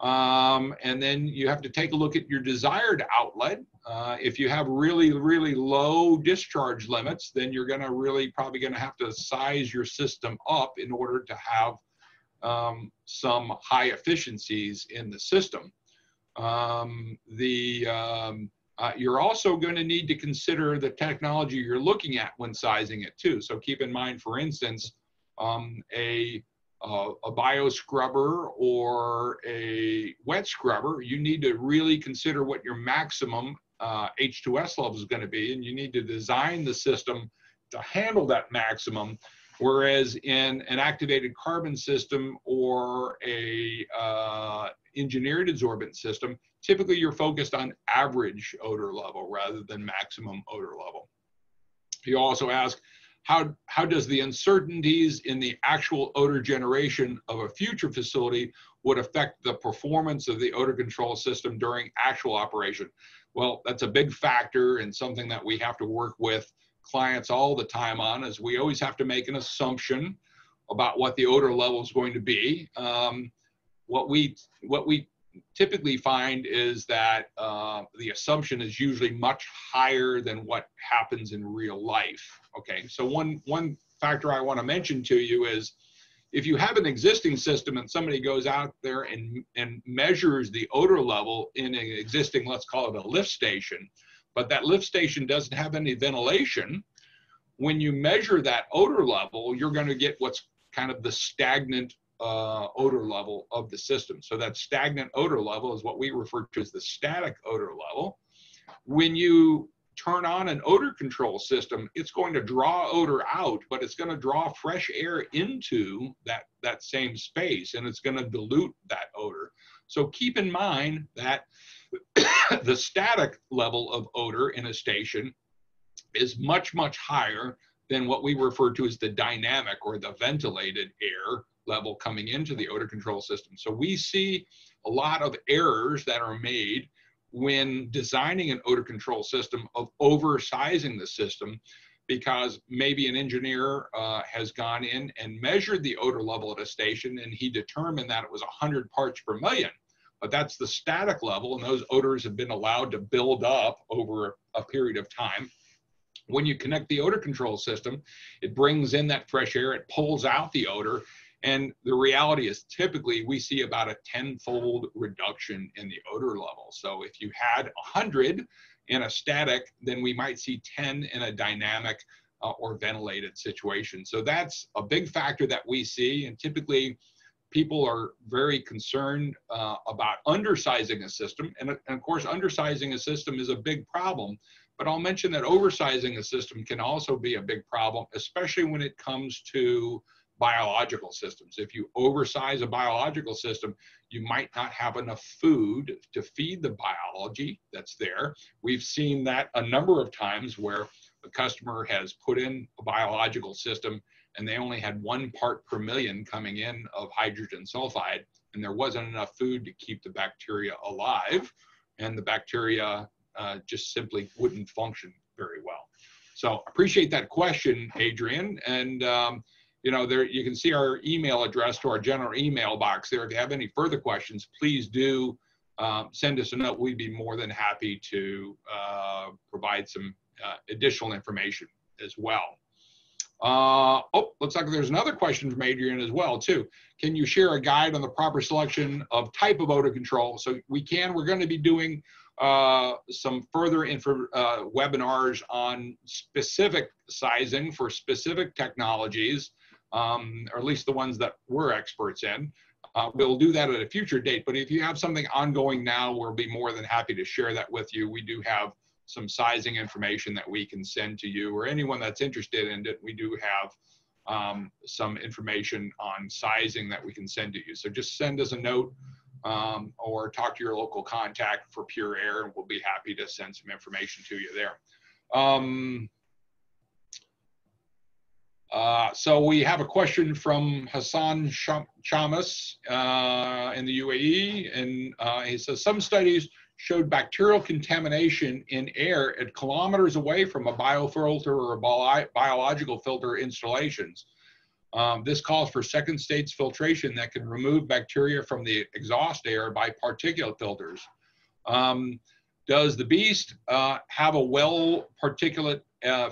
and then you have to take a look at your desired outlet. If you have really, really low discharge limits, then you're gonna probably gonna have to size your system up in order to have some high efficiencies in the system. You're also going to need to consider the technology you're looking at when sizing it too. So keep in mind, for instance, a bio scrubber or a wet scrubber, you need to really consider what your maximum H2S level is going to be, and you need to design the system to handle that maximum. Whereas in an activated carbon system or a engineered adsorbent system, typically you're focused on average odor level rather than maximum odor level. You also ask, how does the uncertainties in the actual odor generation of a future facility would affect the performance of the odor control system during actual operation? Well, that's a big factor and something that we have to work with clients all the time on, is we always have to make an assumption about what the odor level is going to be. What we typically find is that the assumption is usually much higher than what happens in real life. Okay, so one factor I want to mention to you is, if you have an existing system and somebody goes out there and measures the odor level in an existing, let's call it a lift station, but that lift station doesn't have any ventilation, when you measure that odor level, you're going to get what's kind of the stagnant odor level of the system. So that stagnant odor level is what we refer to as the static odor level. When you turn on an odor control system, it's going to draw odor out, but it's going to draw fresh air into that same space, and it's going to dilute that odor. So keep in mind that the static level of odor in a station is much, much higher than what we refer to as the dynamic or the ventilated air level coming into the odor control system. So we see a lot of errors that are made when designing an odor control system of oversizing the system, because maybe an engineer has gone in and measured the odor level at a station and he determined that it was 100 parts per million. But that's the static level, and those odors have been allowed to build up over a period of time. When you connect the odor control system, it brings in that fresh air, it pulls out the odor, and the reality is typically we see about a 10-fold reduction in the odor level. So if you had 100 in a static, then we might see 10 in a dynamic or ventilated situation. So that's a big factor that we see, and typically people are very concerned about undersizing a system. And of course, undersizing a system is a big problem, but I'll mention that oversizing a system can also be a big problem, especially when it comes to biological systems. If you oversize a biological system, you might not have enough food to feed the biology that's there. We've seen that a number of times where the customer has put in a biological system and they only had 1 part per million coming in of hydrogen sulfide, and there wasn't enough food to keep the bacteria alive, and the bacteria just simply wouldn't function very well. So appreciate that question, Adrian. And you know, there you can see our email address to our general email box there. If you have any further questions, please do send us a note. We'd be more than happy to provide some additional information as well. Oh, looks like there's another question from Adrian as well too. Can you share a guide on the proper selection of type of odor control? So we're going to be doing some further webinars on specific sizing for specific technologies, or at least the ones that we're experts in. We'll do that at a future date, but if you have something ongoing now, we'll be more than happy to share that with you. We do have some sizing information that we can send to you, or anyone that's interested in it. We do have some information on sizing that we can send to you. So just send us a note or talk to your local contact for Pure Air, and we'll be happy to send some information to you there. So we have a question from Hassan Chamas in the UAE, and he says, some studies showed bacterial contamination in air at kilometers away from a biofilter or a biological filter installations. This calls for second stage filtration that can remove bacteria from the exhaust air by particulate filters. Does the Beast have a well particulate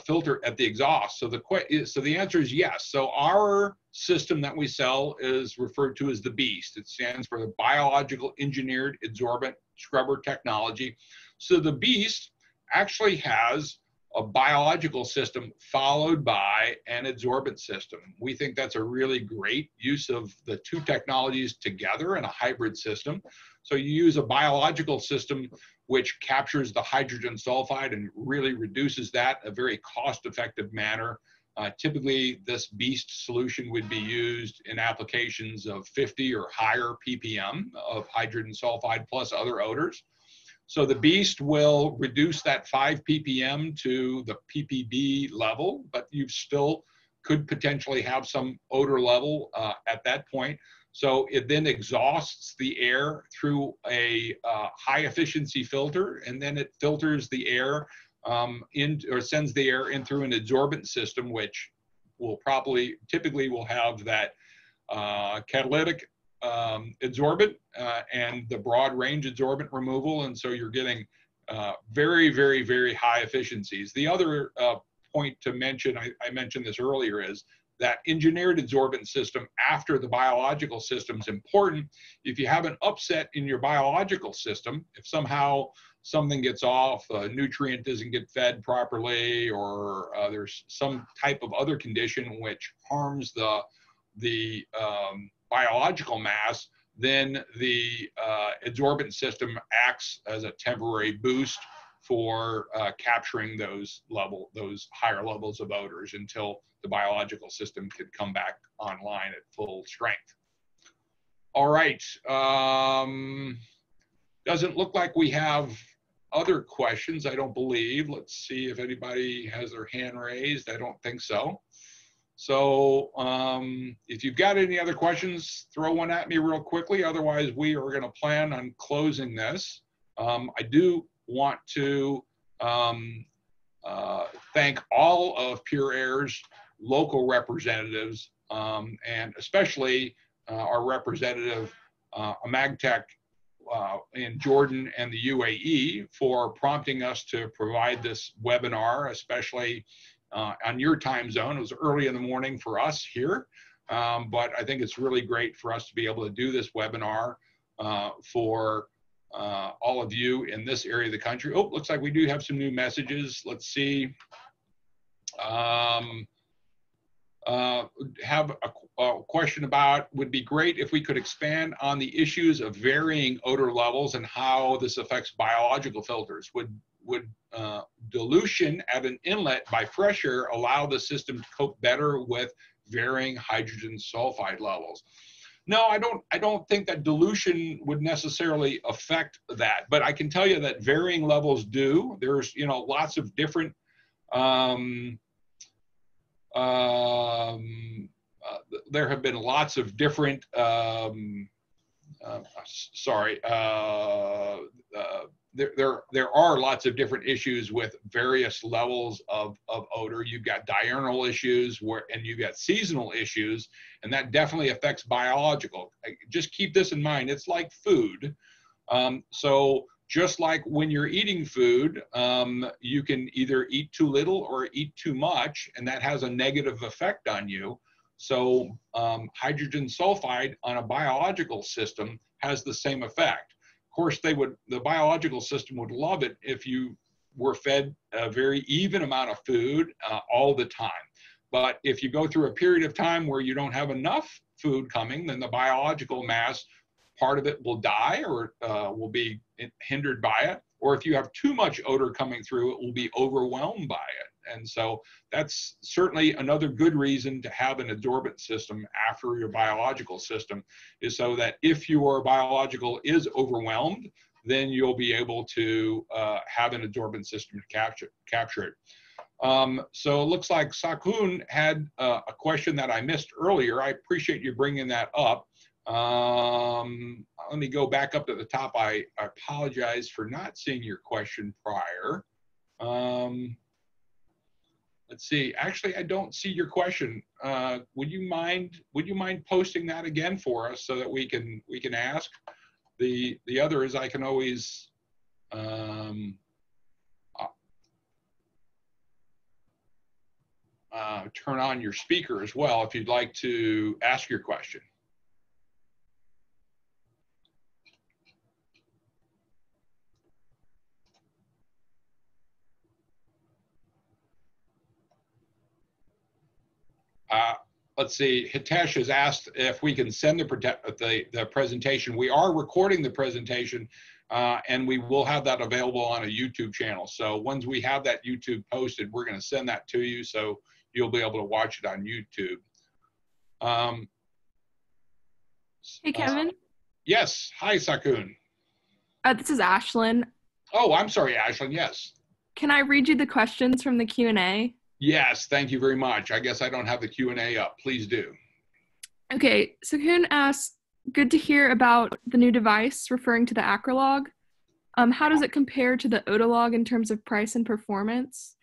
filter at the exhaust? So the answer is yes. So our system that we sell is referred to as the Beast. It stands for the Biological Engineered Adsorbent Scrubber Technology. So the Beast actually has a biological system followed by an adsorbent system. We think that's a really great use of the two technologies together in a hybrid system. So you use a biological system which captures the hydrogen sulfide and really reduces that in a very cost-effective manner. Typically, this BEAST solution would be used in applications of 50 or higher ppm of hydrogen sulfide plus other odors. So the BEAST will reduce that 5 ppm to the ppb level, but you still could potentially have some odor level at that point. So it then exhausts the air through a high efficiency filter, and then it filters the air or sends the air in through an adsorbent system, which will typically will have that catalytic adsorbent and the broad range adsorbent removal. And so you're getting very, very, very high efficiencies. The other point to mention, I mentioned this earlier, is that engineered adsorbent system after the biological system is important. If you have an upset in your biological system, if somehow something gets off, a nutrient doesn't get fed properly, or there's some type of other condition which harms the biological mass, then the adsorbent system acts as a temporary boost for capturing those higher levels of odors until the biological system could come back online at full strength. All right. Doesn't look like we have other questions, I don't believe. Let's see if anybody has their hand raised. I don't think so. So if you've got any other questions, throw one at me real quickly. Otherwise, we are going to plan on closing this. I do want to thank all of Pure Air's local representatives, and especially our representative, Amagtech in Jordan and the UAE, for prompting us to provide this webinar, especially on your time zone. It was early in the morning for us here, but I think it's really great for us to be able to do this webinar for all of you in this area of the country. Oh, looks like we do have some new messages. Let's see. Have a question about, would be great if we could expand on the issues of varying odor levels and how this affects biological filters. Would dilution at an inlet by fresh air allow the system to cope better with varying hydrogen sulfide levels? No, I don't think that dilution would necessarily affect that, but I can tell you that varying levels do. There's, lots of different there have been lots of different there are lots of different issues with various levels of odor. You've got diurnal issues and you've got seasonal issues, and that definitely affects biological. Just keep this in mind. It's like food. So just like when you're eating food, you can either eat too little or eat too much, and that has a negative effect on you. So hydrogen sulfide on a biological system has the same effect. Of course, the biological system would love it if you were fed a very even amount of food all the time. But if you go through a period of time where you don't have enough food coming, then the biological mass, part of it will die or will be hindered by it. Or if you have too much odor coming through, it will be overwhelmed by it. And so that's certainly another good reason to have an adsorbent system after your biological system, is so that if your biological is overwhelmed, then you'll be able to have an adsorbent system to capture it. So it looks like Sakun had a question that I missed earlier. I appreciate you bringing that up. Let me go back up to the top. I apologize for not seeing your question prior. Let's see. Actually, I don't see your question. Would you mind posting that again for us so that we can ask? The other is I can always turn on your speaker as well if you'd like to ask your question. Let's see, Hitesh has asked if we can send the presentation. We are recording the presentation, and we will have that available on a YouTube channel. So once we have that YouTube posted, we're going to send that to you, so you'll be able to watch it on YouTube. Hey, Kevin. Yes. Hi, Sakun. This is Ashlyn. Oh, I'm sorry, Ashlyn. Yes. Can I read you the questions from the Q&A? Yes, thank you very much. I guess I don't have the Q&A up. Please do. Okay, Sakun asks, good to hear about the new device, referring to the Acrolog. How does it compare to the Odolog in terms of price and performance?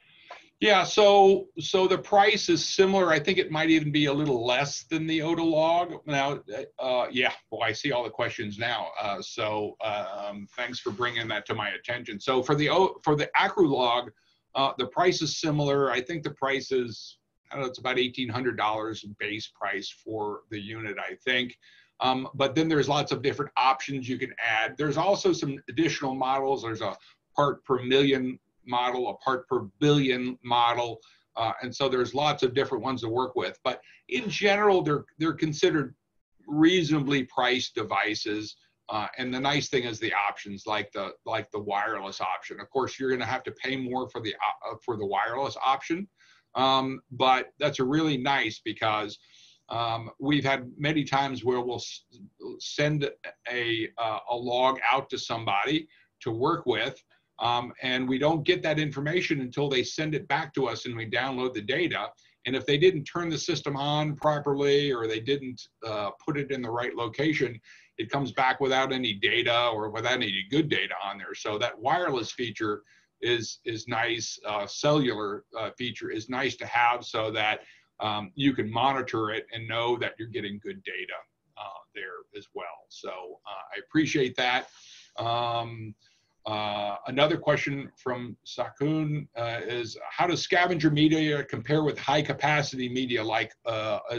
Yeah, so the price is similar. I think it might even be a little less than the Odolog. Now, yeah, well, I see all the questions now. Thanks for bringing that to my attention. So for the Acrolog, the price is similar. I think the price is, I don't know, it's about $1,800 base price for the unit, I think. But then there's lots of different options you can add. There's also some additional models. There's a part per million model, a part per billion model, and so there's lots of different ones to work with. But in general, they're considered reasonably priced devices. And the nice thing is the options, like the wireless option. Of course, you're going to have to pay more for the wireless option, but that's a really nice, because we've had many times where we'll send a log out to somebody to work with. And we don't get that information until they send it back to us and we download the data. And if they didn't turn the system on properly, or they didn't put it in the right location, it comes back without any data, or without any good data on there. So that wireless feature is nice. Cellular feature is nice to have, so that you can monitor it and know that you're getting good data there as well. So I appreciate that. Another question from Sakun is, how does scavenger media compare with high capacity media, like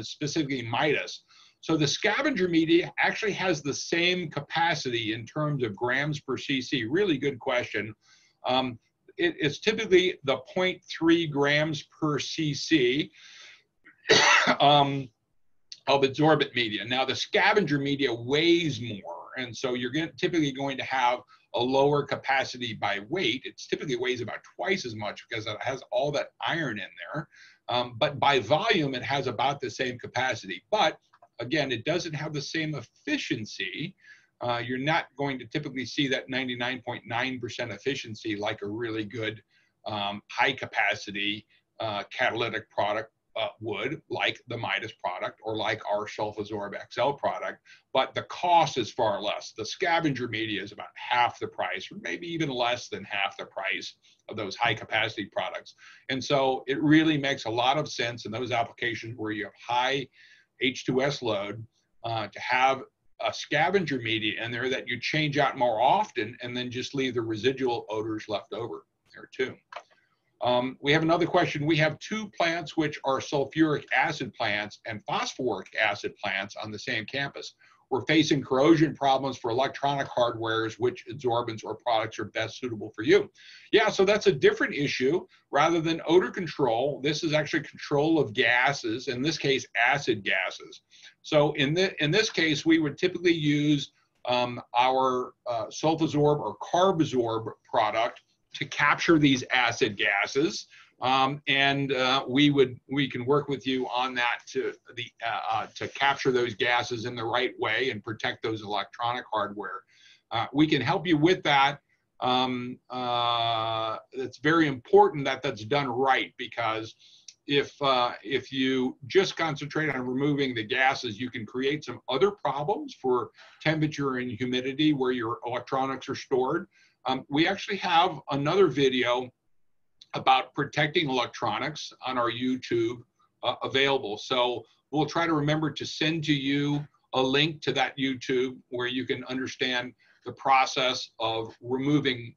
specifically Midas? So the scavenger media actually has the same capacity in terms of grams per cc. Really good question. It's typically the 0.3 grams per cc of adsorbent media. Now the scavenger media weighs more, and so you're typically going to have a lower capacity by weight. It typically weighs about twice as much because it has all that iron in there. But by volume, it has about the same capacity. But again, it doesn't have the same efficiency. You're not going to typically see that 99.9% efficiency like a really good high capacity catalytic product would, like the Midas product, or like our Self-Absorb XL product, but the cost is far less. The scavenger media is about half the price, or maybe even less than half the price of those high capacity products. And so it really makes a lot of sense in those applications where you have high H2S load to have a scavenger media in there that you change out more often, and then just leave the residual odors left over there too. We have another question. We have two plants which are sulfuric acid plants and phosphoric acid plants on the same campus. We're facing corrosion problems for electronic hardwares. Which adsorbents or products are best suitable for you? Yeah, so that's a different issue. Rather than odor control, this is actually control of gases, in this case, acid gases. So in this case, we would typically use our Self-Absorb or Carb-Absorb product to capture these acid gases, we can work with you on that to capture those gases in the right way and protect those electronic hardware. We can help you with that. It's very important that that's done right, because if you just concentrate on removing the gases, you can create some other problems for temperature and humidity where your electronics are stored. We actually have another video about protecting electronics on our YouTube available. So we'll try to remember to send to you a link to that YouTube where you can understand the process of removing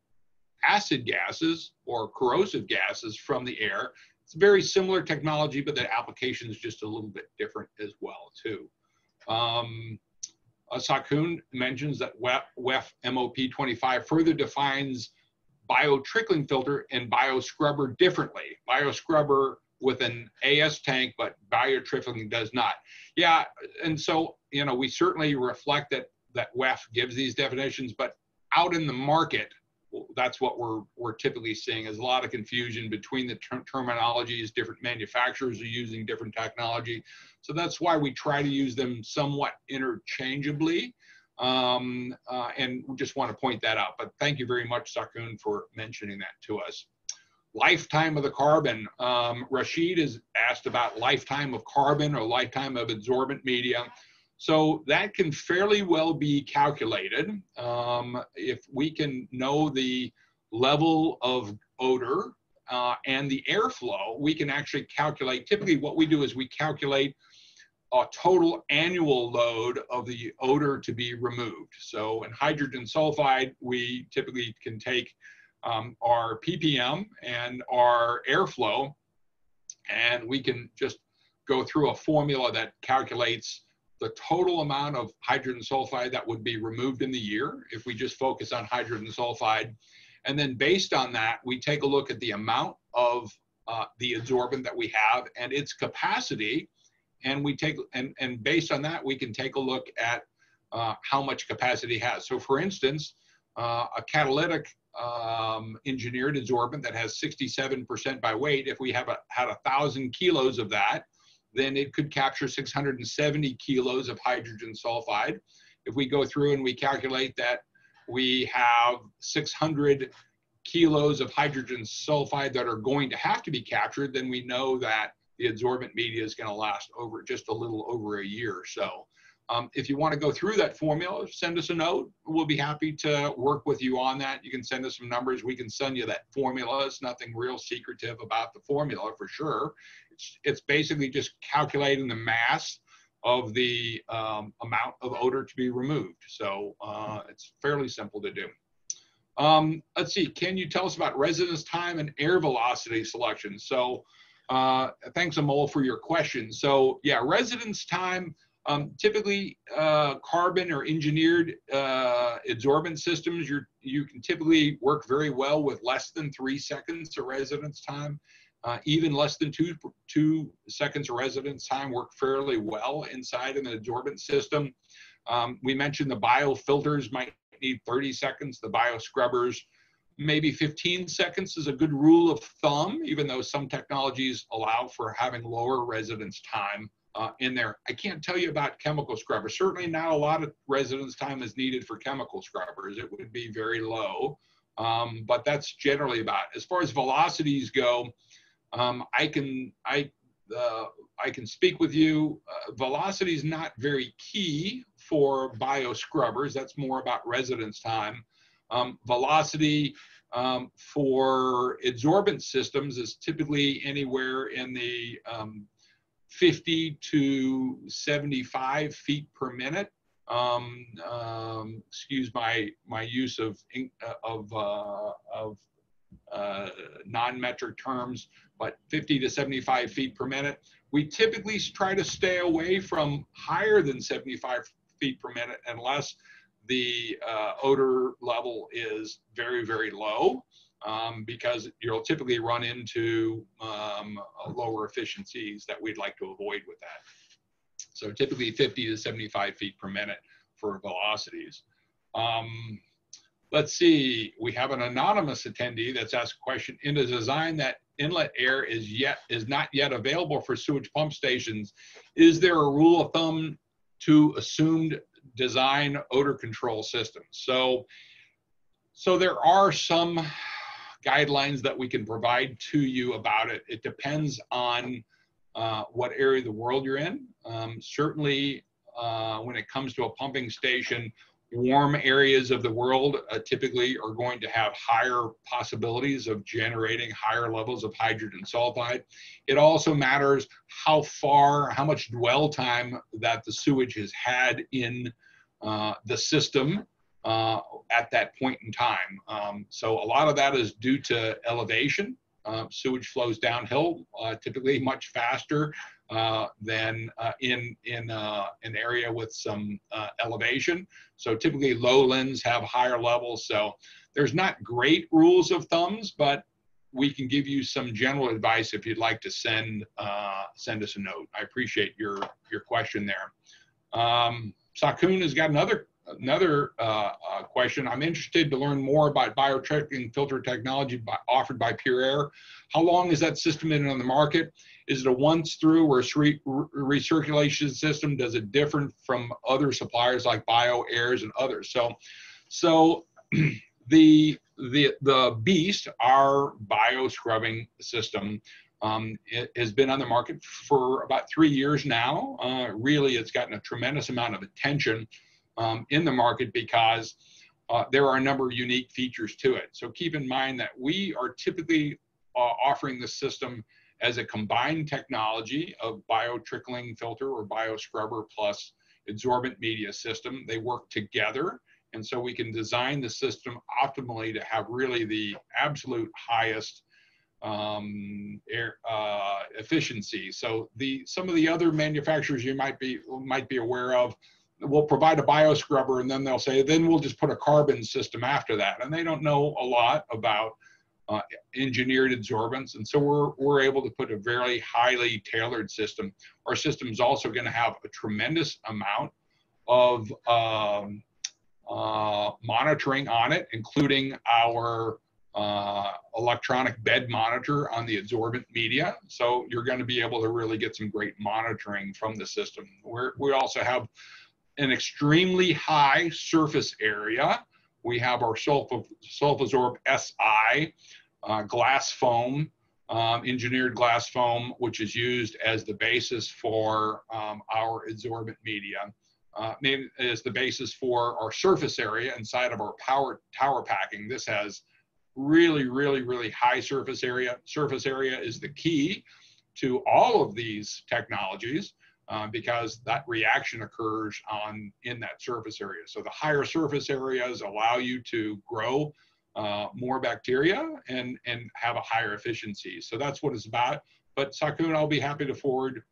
acid gases or corrosive gases from the air. It's very similar technology, but the application is just a little bit different as well too. Sakun mentions that WEF MOP25 further defines biotrickling filter and bioscrubber differently. Bioscrubber with an AS tank, but biotrifling does not. Yeah, and so, you know, we certainly reflect that WEF gives these definitions, but out in the market, that's what we're typically seeing is a lot of confusion between the terminologies. Different manufacturers are using different technology. So that's why we try to use them somewhat interchangeably. And we just want to point that out. But thank you very much, Sakun, for mentioning that to us. Lifetime of the carbon. Rashid has asked about lifetime of carbon or lifetime of adsorbent media. So that can fairly well be calculated. If we can know the level of odor and the airflow, we can actually calculate. Typically what we do is we calculate a total annual load of the odor to be removed. So in hydrogen sulfide, we typically can take our ppm and our airflow, and we can just go through a formula that calculates the total amount of hydrogen sulfide that would be removed in the year if we just focus on hydrogen sulfide. And then based on that, we take a look at the amount of the adsorbent that we have and its capacity. And we take, and based on that, we can take a look at how much capacity it has. So for instance, a catalytic engineered adsorbent that has 67% by weight, if we had 1,000 kilos of that, then it could capture 670 kilos of hydrogen sulfide. If we go through and we calculate that we have 600 kilos of hydrogen sulfide that are going to have to be captured, then we know that the adsorbent media is going to last over just a little over a year or so. If you want to go through that formula, send us a note. We'll be happy to work with you on that. You can send us some numbers. We can send you that formula. It's nothing real secretive about the formula for sure. It's basically just calculating the mass of the amount of odor to be removed. So it's fairly simple to do. Let's see, can you tell us about residence time and air velocity selection? So thanks, Amol, for your question. So yeah, residence time, typically carbon or engineered adsorbent systems, you can typically work very well with less than 3 seconds of residence time. Even less than two seconds of residence time work fairly well inside an adsorbent system. We mentioned the biofilters might need 30 seconds, the bioscrubbers, maybe 15 seconds is a good rule of thumb, even though some technologies allow for having lower residence time in there. I can't tell you about chemical scrubbers. Certainly not a lot of residence time is needed for chemical scrubbers. It would be very low, but that's generally about it. As far as velocities go, I can speak with you. Velocity is not very key for bioscrubbers. That's more about residence time. Velocity for adsorbent systems is typically anywhere in the 50 to 75 feet per minute. Excuse my use of non-metric terms, but 50 to 75 feet per minute. We typically try to stay away from higher than 75 feet per minute unless the odor level is very, very low, because you'll typically run into lower efficiencies that we'd like to avoid with that. So typically 50 to 75 feet per minute for velocities. Let's see, we have an anonymous attendee that's asked a question. In the design that inlet air is not yet available for sewage pump stations, is there a rule of thumb to assumed design odor control systems? So there are some guidelines that we can provide to you about it. It depends on what area of the world you're in. Certainly when it comes to a pumping station, warm areas of the world typically are going to have higher possibilities of generating higher levels of hydrogen sulfide. It also matters how much dwell time that the sewage has had in the system at that point in time. So a lot of that is due to elevation. Sewage flows downhill, typically much faster than in an area with some elevation. So typically lowlands have higher levels. So there's not great rules of thumbs, but we can give you some general advice if you'd like to send us a note. I appreciate your question there. Sakun has got another question. I'm interested to learn more about biotrickling filter technology offered by Pure Air. How long has that system been on the market? Is it a once through or recirculation system? Does it differ from other suppliers like BioAirs and others? So the Beast, our bio scrubbing system, it has been on the market for about 3 years now. Really, it's gotten a tremendous amount of attention in the market because there are a number of unique features to it. So keep in mind that we are typically offering the system as a combined technology of bio-trickling filter or bio-scrubber plus adsorbent media system. They work together, and so we can design the system optimally to have really the absolute highest efficiency. So some of the other manufacturers you might be aware of will provide a bio scrubber, and then they'll say, then we'll just put a carbon system after that. And they don't know a lot about engineered adsorbents. And so we're able to put a very highly tailored system. Our system is also going to have a tremendous amount of monitoring on it, including our electronic bed monitor on the adsorbent media. So you're going to be able to really get some great monitoring from the system. We also have an extremely high surface area. We have our Sulfasorb SI glass foam, engineered glass foam, which is used as the basis for our adsorbent media. As the basis for our surface area inside of our tower packing. This has really, really, really high surface area. Surface area is the key to all of these technologies because that reaction occurs in that surface area. So the higher surface areas allow you to grow more bacteria and have a higher efficiency. So that's what it's about. But Sakun, I'll be happy to forward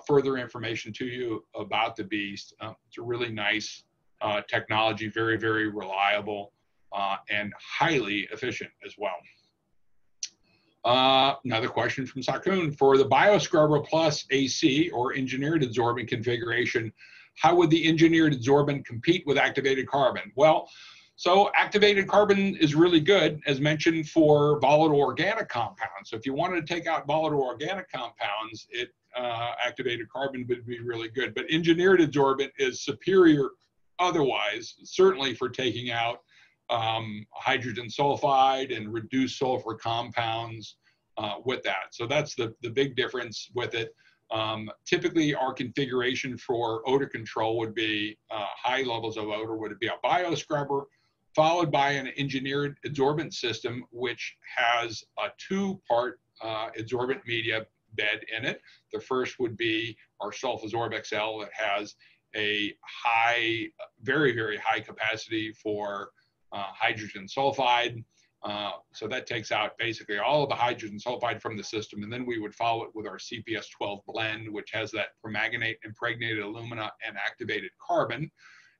further information to you about the Beast. It's a really nice technology, very, very reliable and highly efficient as well. Another question from Sakun. For the BioScrubber Plus AC or engineered adsorbent configuration, how would the engineered adsorbent compete with activated carbon? Well, so activated carbon is really good, as mentioned, for volatile organic compounds. So if you wanted to take out volatile organic compounds, activated carbon would be really good. But engineered adsorbent is superior otherwise, certainly for taking out hydrogen sulfide and reduced sulfur compounds with that. So that's the big difference with it. Typically, our configuration for odor control would be high levels of odor would be a bio scrubber, followed by an engineered adsorbent system, which has a two-part adsorbent media bed in it. The first would be our Sulfasorb XL that has a high, very, very high capacity for hydrogen sulfide. So that takes out basically all of the hydrogen sulfide from the system. And then we would follow it with our CPS 12 blend, which has that permanganate, impregnated alumina, and activated carbon.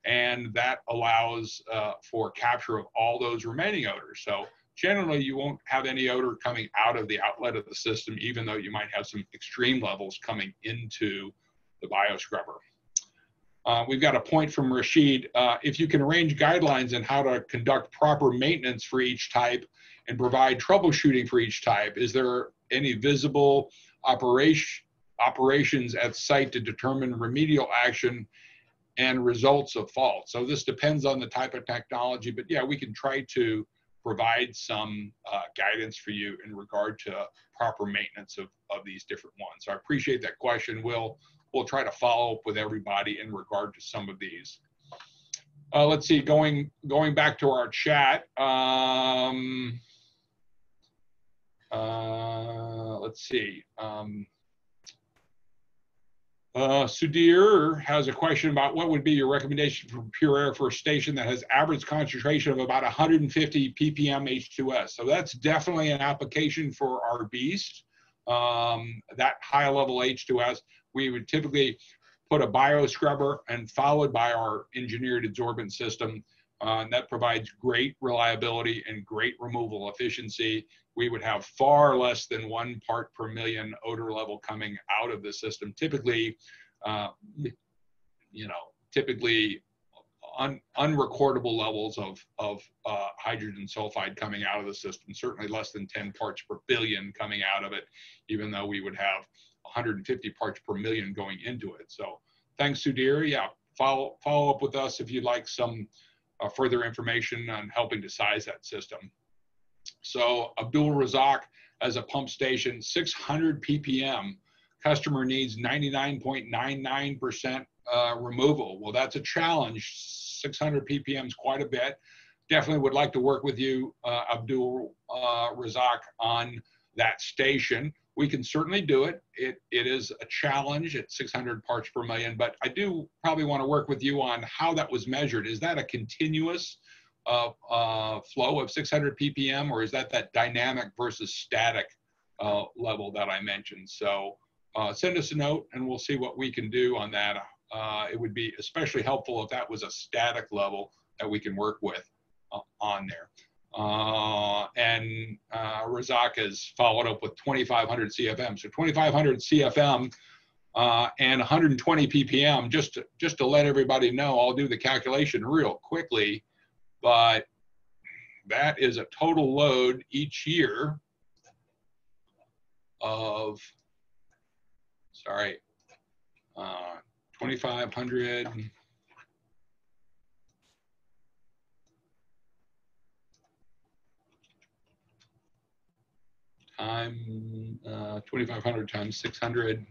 And that allows for capture of all those remaining odors. So generally, you won't have any odor coming out of the outlet of the system, even though you might have some extreme levels coming into the bioscrubber. We've got a point from Rashid. If you can arrange guidelines on how to conduct proper maintenance for each type and provide troubleshooting for each type, is there any visible operations at site to determine remedial action and results of fault? So this depends on the type of technology, but yeah, we can try to provide some guidance for you in regard to proper maintenance of these different ones. So I appreciate that question. We'll try to follow up with everybody in regard to some of these. Let's see, going back to our chat. Let's see. Sudhir has a question about what would be your recommendation for Pure Air for a station that has average concentration of about 150 ppm H2S. So that's definitely an application for our Beast. That high level H2S, we would typically put a bio scrubber and followed by our engineered adsorbent system And that provides great reliability and great removal efficiency. We would have far less than 1 part per million odor level coming out of the system. Typically, typically unrecordable levels of hydrogen sulfide coming out of the system, certainly less than 10 parts per billion coming out of it, even though we would have 150 parts per million going into it. So thanks, Sudhir. Yeah, follow up with us if you'd like some further information on helping to size that system. So Abdul Razak as a pump station, 600 ppm. Customer needs 99.99% removal. Well, that's a challenge. 600 ppm is quite a bit. Definitely would like to work with you, Abdul Razak, on that station. We can certainly do it. It is a challenge at 600 parts per million, but I do probably want to work with you on how that was measured. Is that a continuous flow of 600 ppm, or is that dynamic versus static level that I mentioned? So send us a note and we'll see what we can do on that. It would be especially helpful if that was a static level that we can work with on there. And Razak has followed up with 2,500 CFM. So 2,500 CFM and 120 ppm, just to let everybody know, I'll do the calculation real quickly, but that is a total load each year of, 2,500 time 2,500 times 600.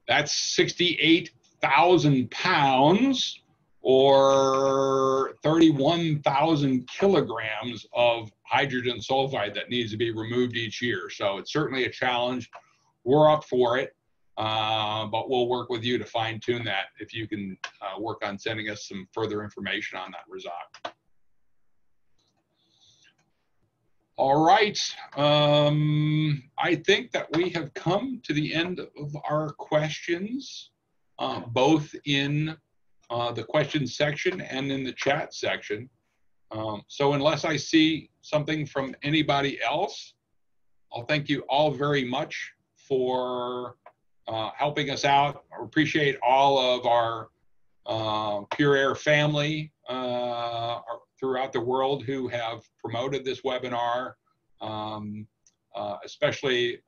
That's 68,000 pounds or 31,000 kilograms of hydrogen sulfide that needs to be removed each year. So it's certainly a challenge. We're up for it, but we'll work with you to fine tune that if you can work on sending us some further information on that, Razak. All right, I think that we have come to the end of our questions, both in the questions section and in the chat section. So unless I see something from anybody else, I'll thank you all very much for helping us out. I appreciate all of our Pure Air family throughout the world who have promoted this webinar, especially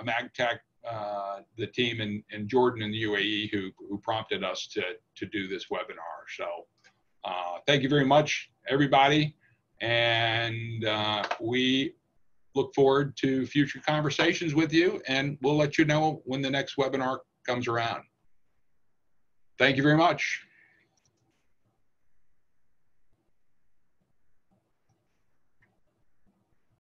Amagtech, the team in Jordan and the UAE who prompted us to do this webinar. So thank you very much, everybody. And we look forward to future conversations with you, and we'll let you know when the next webinar comes around. Thank you very much.